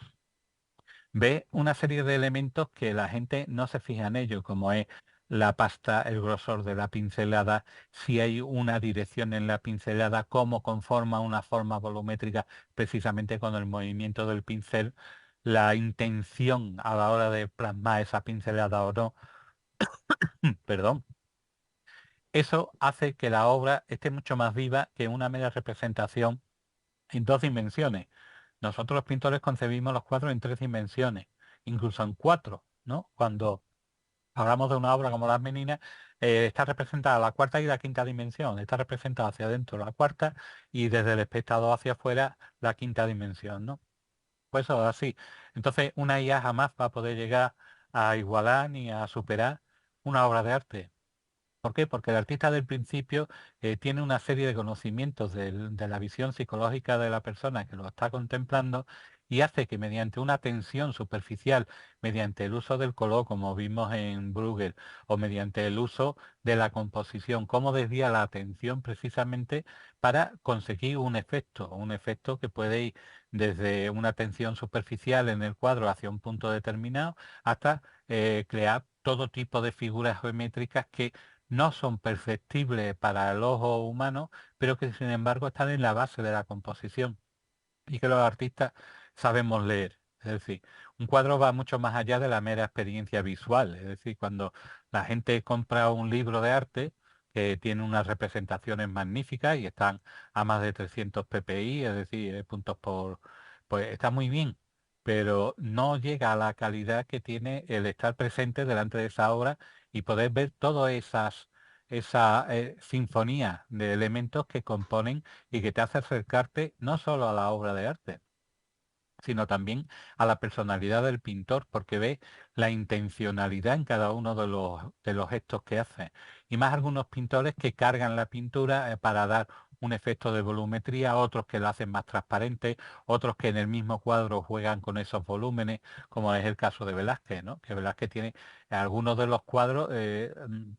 ves una serie de elementos que la gente no se fija en ellos, como es la pasta, el grosor de la pincelada, si hay una dirección en la pincelada, cómo conforma una forma volumétrica precisamente con el movimiento del pincel, la intención a la hora de plasmar esa pincelada o no, perdón. Eso hace que la obra esté mucho más viva que una mera representación en dos dimensiones. Nosotros los pintores concebimos los cuadros en tres dimensiones, incluso en cuatro, ¿no? Cuando hablamos de una obra como Las Meninas, está representada la cuarta y la quinta dimensión, está representada hacia adentro la cuarta y desde el espectador hacia afuera la quinta dimensión, ¿no? Pues eso, así. Entonces, una IA jamás va a poder llegar a igualar ni a superar una obra de arte. ¿Por qué? Porque el artista del principio tiene una serie de conocimientos de la visión psicológica de la persona que lo está contemplando y hace que mediante una atención superficial, mediante el uso del color, como vimos en Bruegel, o mediante el uso de la composición, cómo desvía la atención precisamente para conseguir un efecto que puede ir desde una atención superficial en el cuadro hacia un punto determinado hasta crear todo tipo de figuras geométricas que no son perceptibles para el ojo humano, pero que sin embargo están en la base de la composición y que los artistas sabemos leer. Es decir, un cuadro va mucho más allá de la mera experiencia visual. Es decir, cuando la gente compra un libro de arte que tiene unas representaciones magníficas y están a más de 300 ppi, es decir, puntos por... Pues está muy bien, pero no llega a la calidad que tiene el estar presente delante de esa obra y poder ver todas esa sinfonía de elementos que componen y que te hace acercarte no solo a la obra de arte, sino también a la personalidad del pintor, porque ve la intencionalidad en cada uno de los gestos que hace. Y más algunos pintores que cargan la pintura para dar un efecto de volumetría, otros que lo hacen más transparente, otros que en el mismo cuadro juegan con esos volúmenes, como es el caso de Velázquez, ¿no? Que Velázquez tiene algunos de los cuadros,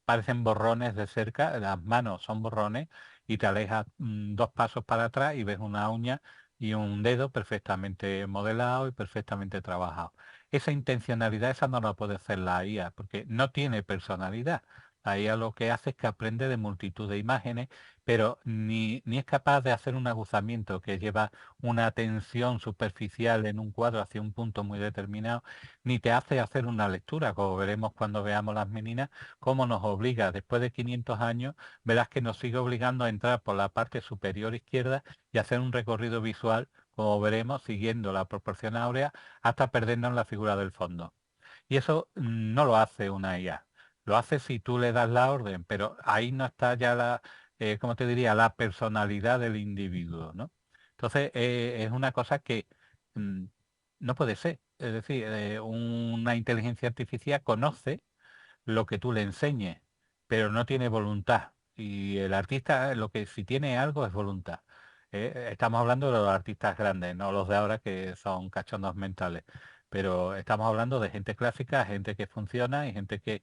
parecen borrones de cerca, las manos son borrones, y te alejas 2 pasos para atrás y ves una uña y un dedo perfectamente modelado y perfectamente trabajado. Esa intencionalidad, esa no la puede hacer la IA, porque no tiene personalidad. La IA lo que hace es que aprende de multitud de imágenes, pero ni es capaz de hacer un aguzamiento que lleva una atención superficial en un cuadro hacia un punto muy determinado, ni te hace hacer una lectura, como veremos cuando veamos Las Meninas, cómo nos obliga, después de 500 años, verás que nos sigue obligando a entrar por la parte superior izquierda y hacer un recorrido visual, como veremos, siguiendo la proporción áurea hasta perdernos en la figura del fondo. Y eso no lo hace una IA. Lo hace si tú le das la orden, pero ahí no está ya la, ¿cómo te diría?, la personalidad del individuo, ¿no? Entonces, es una cosa que mm, no puede ser. Es decir, una inteligencia artificial conoce lo que tú le enseñes, pero no tiene voluntad. Y el artista lo que si tiene algo es voluntad. Estamos hablando de los artistas grandes, no los de ahora que son cachondos mentales. Pero estamos hablando de gente clásica, gente que funciona y gente que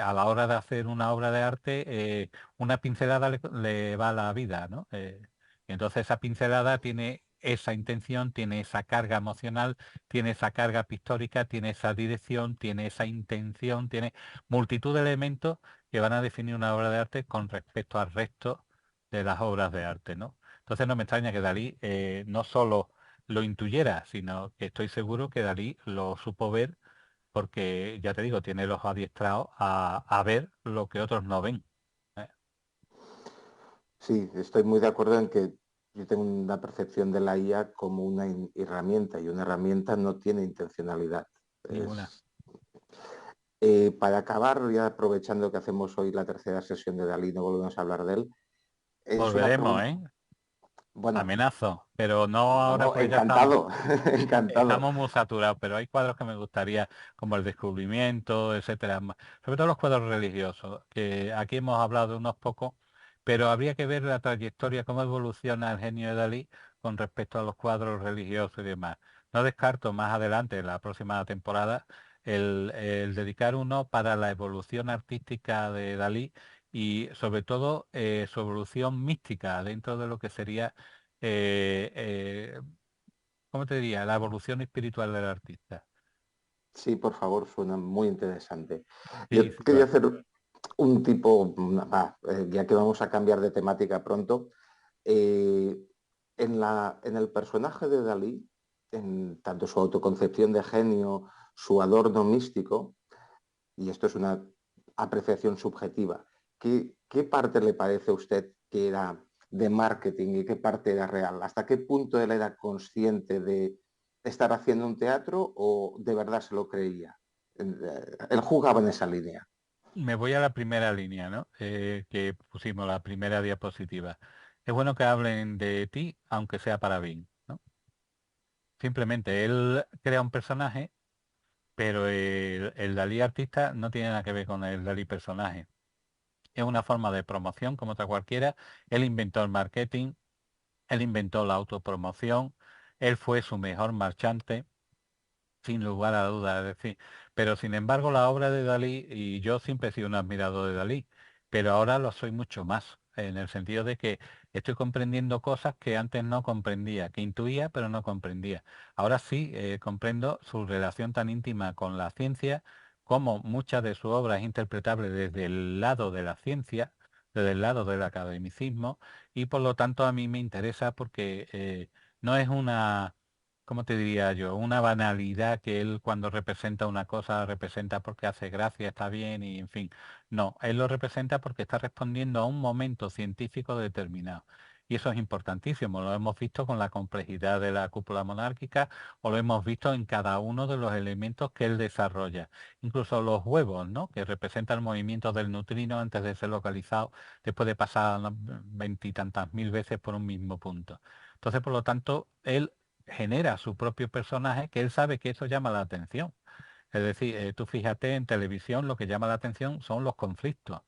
a la hora de hacer una obra de arte, una pincelada le va a la vida, ¿no? Y entonces esa pincelada tiene esa intención, tiene esa carga emocional, tiene esa carga pictórica, tiene esa dirección, tiene esa intención, tiene multitud de elementos que van a definir una obra de arte con respecto al resto de las obras de arte, ¿no? Entonces no me extraña que Dalí no solo lo intuyera, sino que estoy seguro que Dalí lo supo ver porque, ya te digo, tiene los ojos adiestrados a ver lo que otros no ven. ¿Eh? Sí, estoy muy de acuerdo en que yo tengo una percepción de la IA como una herramienta y una herramienta no tiene intencionalidad. Ninguna. Para acabar, ya aprovechando que hacemos hoy la tercera sesión de Dalí, no volvemos a hablar de él, es una Volveremos, pregunta, ¿eh? bueno, Amenazo, pero no ahora bueno, porque ya estamos. encantado, encantado. Estamos muy saturados, pero hay cuadros que me gustaría, como el descubrimiento, etcétera. Sobre todo los cuadros religiosos, que aquí hemos hablado de unos pocos, pero habría que ver la trayectoria, cómo evoluciona el genio de Dalí con respecto a los cuadros religiosos y demás. No descarto más adelante, en la próxima temporada, el dedicar uno para la evolución artística de Dalí y sobre todo su evolución mística dentro de lo que sería eh, eh, ¿cómo te diría? La evolución espiritual del artista. Sí, por favor, suena muy interesante. Sí, Yo sí, quería hacer un tipo, ya que vamos a cambiar de temática pronto, eh, en el personaje de Dalí, en tanto su autoconcepción de genio, su adorno místico, y esto es una apreciación subjetiva, ¿qué parte le parece a usted que era de marketing y qué parte era real? ¿Hasta qué punto él era consciente de estar haciendo un teatro o de verdad se lo creía? él jugaba en esa línea. Me voy a la primera línea, ¿no? Que pusimos, la primera diapositiva. Es bueno que hablen de ti, aunque sea para bien, ¿no? Simplemente él crea un personaje, pero el Dalí artista no tiene nada que ver con el Dalí personaje. Es una forma de promoción como otra cualquiera. Él inventó el marketing, él inventó la autopromoción, él fue su mejor marchante, sin lugar a dudas. Es decir, pero sin embargo la obra de Dalí, y yo siempre he sido un admirador de Dalí, pero ahora lo soy mucho más, en el sentido de que estoy comprendiendo cosas que antes no comprendía, que intuía pero no comprendía. Ahora sí comprendo su relación tan íntima con la ciencia, como muchas de su obra es interpretable desde el lado de la ciencia, desde el lado del academicismo, y por lo tanto a mí me interesa porque no es una, ¿cómo te diría yo? Una banalidad que él cuando representa una cosa representa porque hace gracia, está bien y en fin. No, él lo representa porque está respondiendo a un momento científico determinado. Y eso es importantísimo. Lo hemos visto con la complejidad de la cúpula monárquica o lo hemos visto en cada uno de los elementos que él desarrolla. Incluso los huevos, ¿no? Que representan el movimiento del neutrino antes de ser localizado, después de pasar veintitantas mil veces por un mismo punto. Entonces, por lo tanto, él genera su propio personaje que él sabe que eso llama la atención. Es decir, tú fíjate en televisión lo que llama la atención son los conflictos.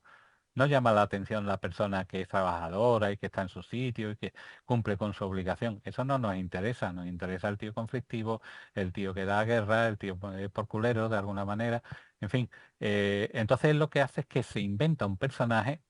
No llama la atención la persona que es trabajadora y que está en su sitio y que cumple con su obligación. Eso no nos interesa el tío conflictivo, el tío que da guerra, el tío por culero de alguna manera. En fin, entonces lo que hace es que se inventa un personaje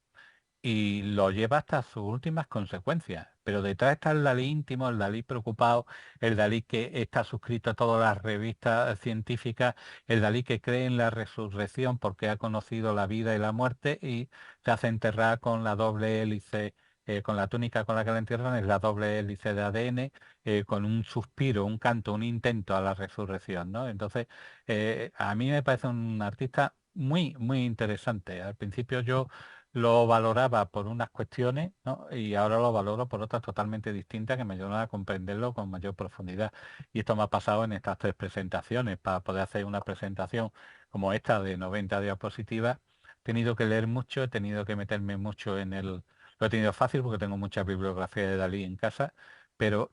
y lo lleva hasta sus últimas consecuencias. Pero detrás está el Dalí íntimo, el Dalí preocupado, el Dalí que está suscrito a todas las revistas científicas, el Dalí que cree en la resurrección porque ha conocido la vida y la muerte y se hace enterrar con la doble hélice, con la túnica con la que la entierran, es la doble hélice de ADN, con un suspiro, un canto, un intento a la resurrección, ¿no? Entonces, a mí me parece un artista muy, muy interesante. Al principio yo lo valoraba por unas cuestiones, ¿no? Y ahora lo valoro por otras totalmente distintas que me ayudan a comprenderlo con mayor profundidad. Y esto me ha pasado en estas 3 presentaciones. Para poder hacer una presentación como esta de 90 diapositivas, he tenido que leer mucho, he tenido que meterme mucho en el... Lo he tenido fácil porque tengo mucha bibliografía de Dalí en casa, pero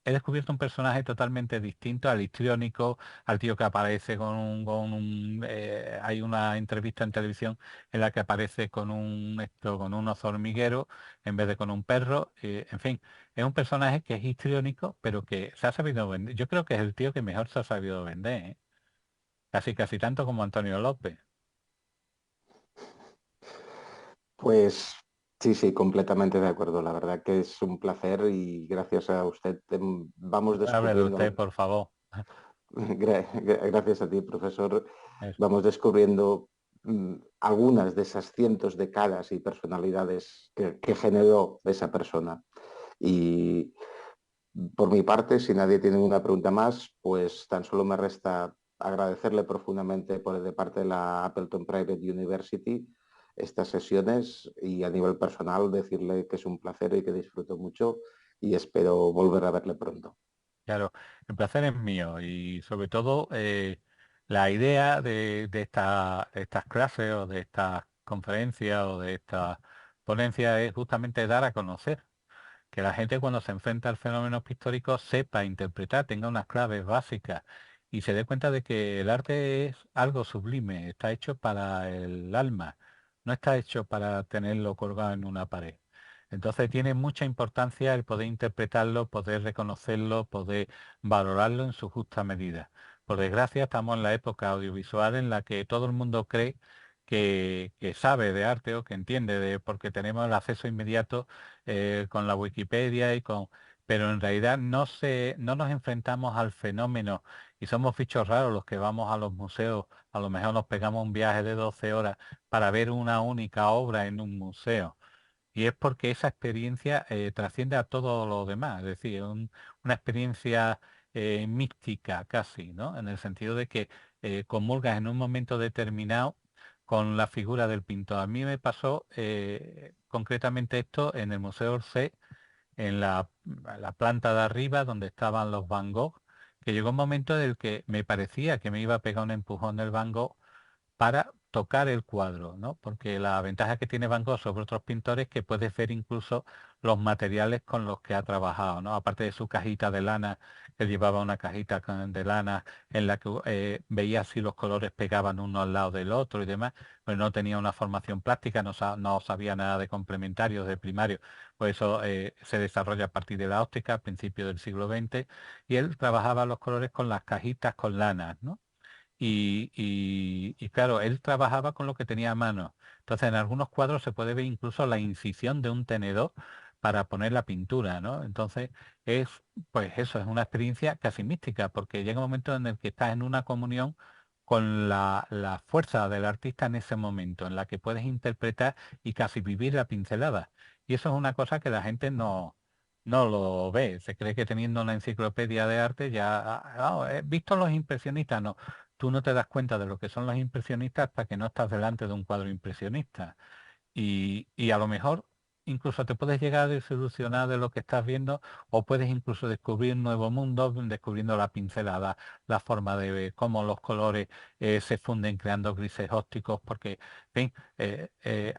he descubierto un personaje totalmente distinto al histriónico, al tío que aparece hay una entrevista en televisión en la que aparece con con un oso hormiguero en vez de con un perro. En fin, es un personaje que es histriónico, pero que se ha sabido vender. Yo creo que es el tío que mejor se ha sabido vender, ¿eh? Casi tanto como Antonio López. Pues sí, sí, completamente de acuerdo. La verdad que es un placer y gracias a usted vamos Hable de descubriendo, usted, por favor. gracias a ti, profesor, Eso. vamos descubriendo algunas de esas cientos de caras y personalidades que generó esa persona. Y por mi parte, si nadie tiene ninguna pregunta más, pues tan solo me resta agradecerle profundamente por de parte de la Appleton Private University estas sesiones y a nivel personal decirle que es un placer y que disfruto mucho y espero volver a verle pronto. Claro, el placer es mío y sobre todo la idea de estas clases o de estas conferencias o de estas ponencias es justamente dar a conocer que la gente cuando se enfrenta al fenómeno pictórico sepa interpretar, tenga unas claves básicas y se dé cuenta de que el arte es algo sublime, está hecho para el alma, no está hecho para tenerlo colgado en una pared. Entonces tiene mucha importancia el poder interpretarlo, poder reconocerlo, poder valorarlo en su justa medida. Por desgracia estamos en la época audiovisual en la que todo el mundo cree que sabe de arte o que entiende de, porque tenemos el acceso inmediato con la Wikipedia pero en realidad no nos enfrentamos al fenómeno y somos bichos raros los que vamos a los museos, a lo mejor nos pegamos un viaje de 12 horas para ver una única obra en un museo. Y es porque esa experiencia trasciende a todo lo demás, es decir, una experiencia mística casi, ¿no? En el sentido de que comulgas en un momento determinado con la figura del pintor. A mí me pasó concretamente esto en el Museo Orsay, en la planta de arriba donde estaban los Van Gogh, que llegó un momento en el que me parecía que me iba a pegar un empujón del Van Gogh para tocar el cuadro, ¿no? Porque la ventaja que tiene Van Gogh sobre otros pintores es que puedes ver incluso los materiales con los que ha trabajado, ¿no? Aparte de su cajita de lana, que llevaba una cajita de lana en la que veía si los colores pegaban uno al lado del otro y demás, pues no tenía una formación plástica, no sabía nada de complementarios, de primarios, pues eso se desarrolla a partir de la óptica, a principios del siglo XX, y él trabajaba los colores con las cajitas con lanas, ¿no? Y claro, él trabajaba con lo que tenía a mano. Entonces, en algunos cuadros se puede ver incluso la incisión de un tenedor para poner la pintura, ¿no? Entonces, es, pues eso, es una experiencia casi mística, porque llega un momento en el que estás en una comunión con la fuerza del artista en ese momento, en la que puedes interpretar y casi vivir la pincelada. Y eso es una cosa que la gente no lo ve. Se cree que teniendo una enciclopedia de arte ya, he visto los impresionistas, no. Tú no te das cuenta de lo que son los impresionistas hasta que no estás delante de un cuadro impresionista. Y a lo mejor incluso te puedes llegar a desilusionar de lo que estás viendo o puedes incluso descubrir un nuevo mundo, descubriendo la pincelada, la forma de ver, cómo los colores se funden creando grises ópticos, porque, en fin,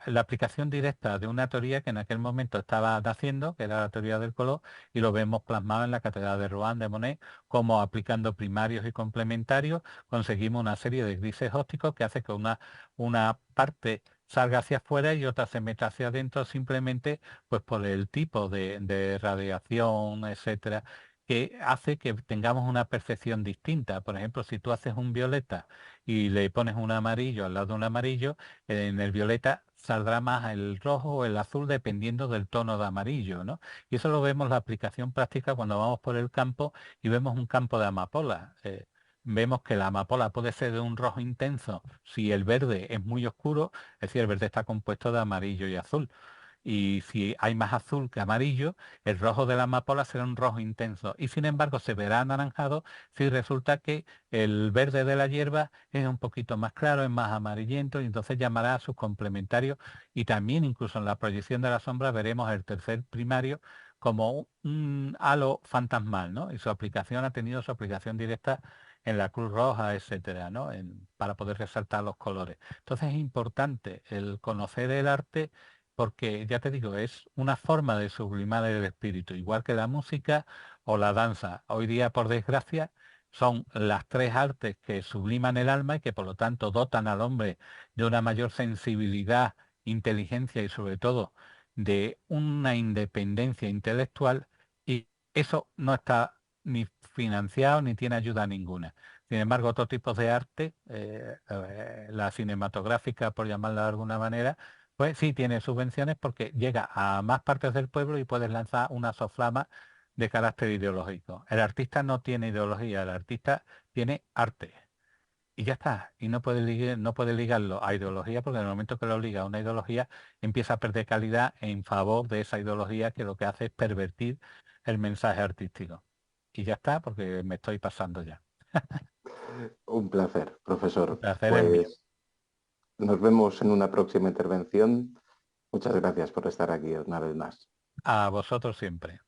la aplicación directa de una teoría que en aquel momento estaba naciendo, que era la teoría del color, y lo vemos plasmado en la Catedral de Rouen de Monet, como aplicando primarios y complementarios conseguimos una serie de grises ópticos que hace que una parte salga hacia afuera y otra se meta hacia adentro simplemente pues por el tipo de radiación, etcétera, que hace que tengamos una percepción distinta. Por ejemplo, si tú haces un violeta y le pones un amarillo al lado de un amarillo, en el violeta saldrá más el rojo o el azul dependiendo del tono de amarillo, ¿no? Y eso lo vemos la aplicación práctica cuando vamos por el campo y vemos un campo de amapola. Vemos que la amapola puede ser de un rojo intenso si el verde es muy oscuro, es decir, el verde está compuesto de amarillo y azul. Y si hay más azul que amarillo, el rojo de la amapola será un rojo intenso. Y sin embargo, se verá anaranjado si resulta que el verde de la hierba es un poquito más claro, es más amarillento, y entonces llamará a sus complementarios. Y también incluso en la proyección de la sombra veremos el tercer primario como un halo fantasmal, ¿no? Y su aplicación ha tenido su aplicación directa en la Cruz Roja, etcétera, ¿no? Para poder resaltar los colores. Entonces es importante el conocer el arte porque, ya te digo, es una forma de sublimar el espíritu, igual que la música o la danza. Hoy día, por desgracia, son las tres artes que subliman el alma y que por lo tanto dotan al hombre de una mayor sensibilidad, inteligencia y sobre todo de una independencia intelectual, y eso no está ni financiado ni tiene ayuda ninguna. Sin embargo, otros tipos de arte, la cinematográfica, por llamarla de alguna manera, pues sí tiene subvenciones porque llega a más partes del pueblo y puedes lanzar una soflama de carácter ideológico. El artista no tiene ideología, el artista tiene arte. Y ya está. Y no puede ligarlo a ideología porque en el momento que lo liga a una ideología empieza a perder calidad en favor de esa ideología que lo que hace es pervertir el mensaje artístico. Y ya está, porque me estoy pasando ya. Un placer, El profesor. placer es mío. Pues nos vemos en una próxima intervención. Muchas gracias por estar aquí una vez más. A vosotros siempre.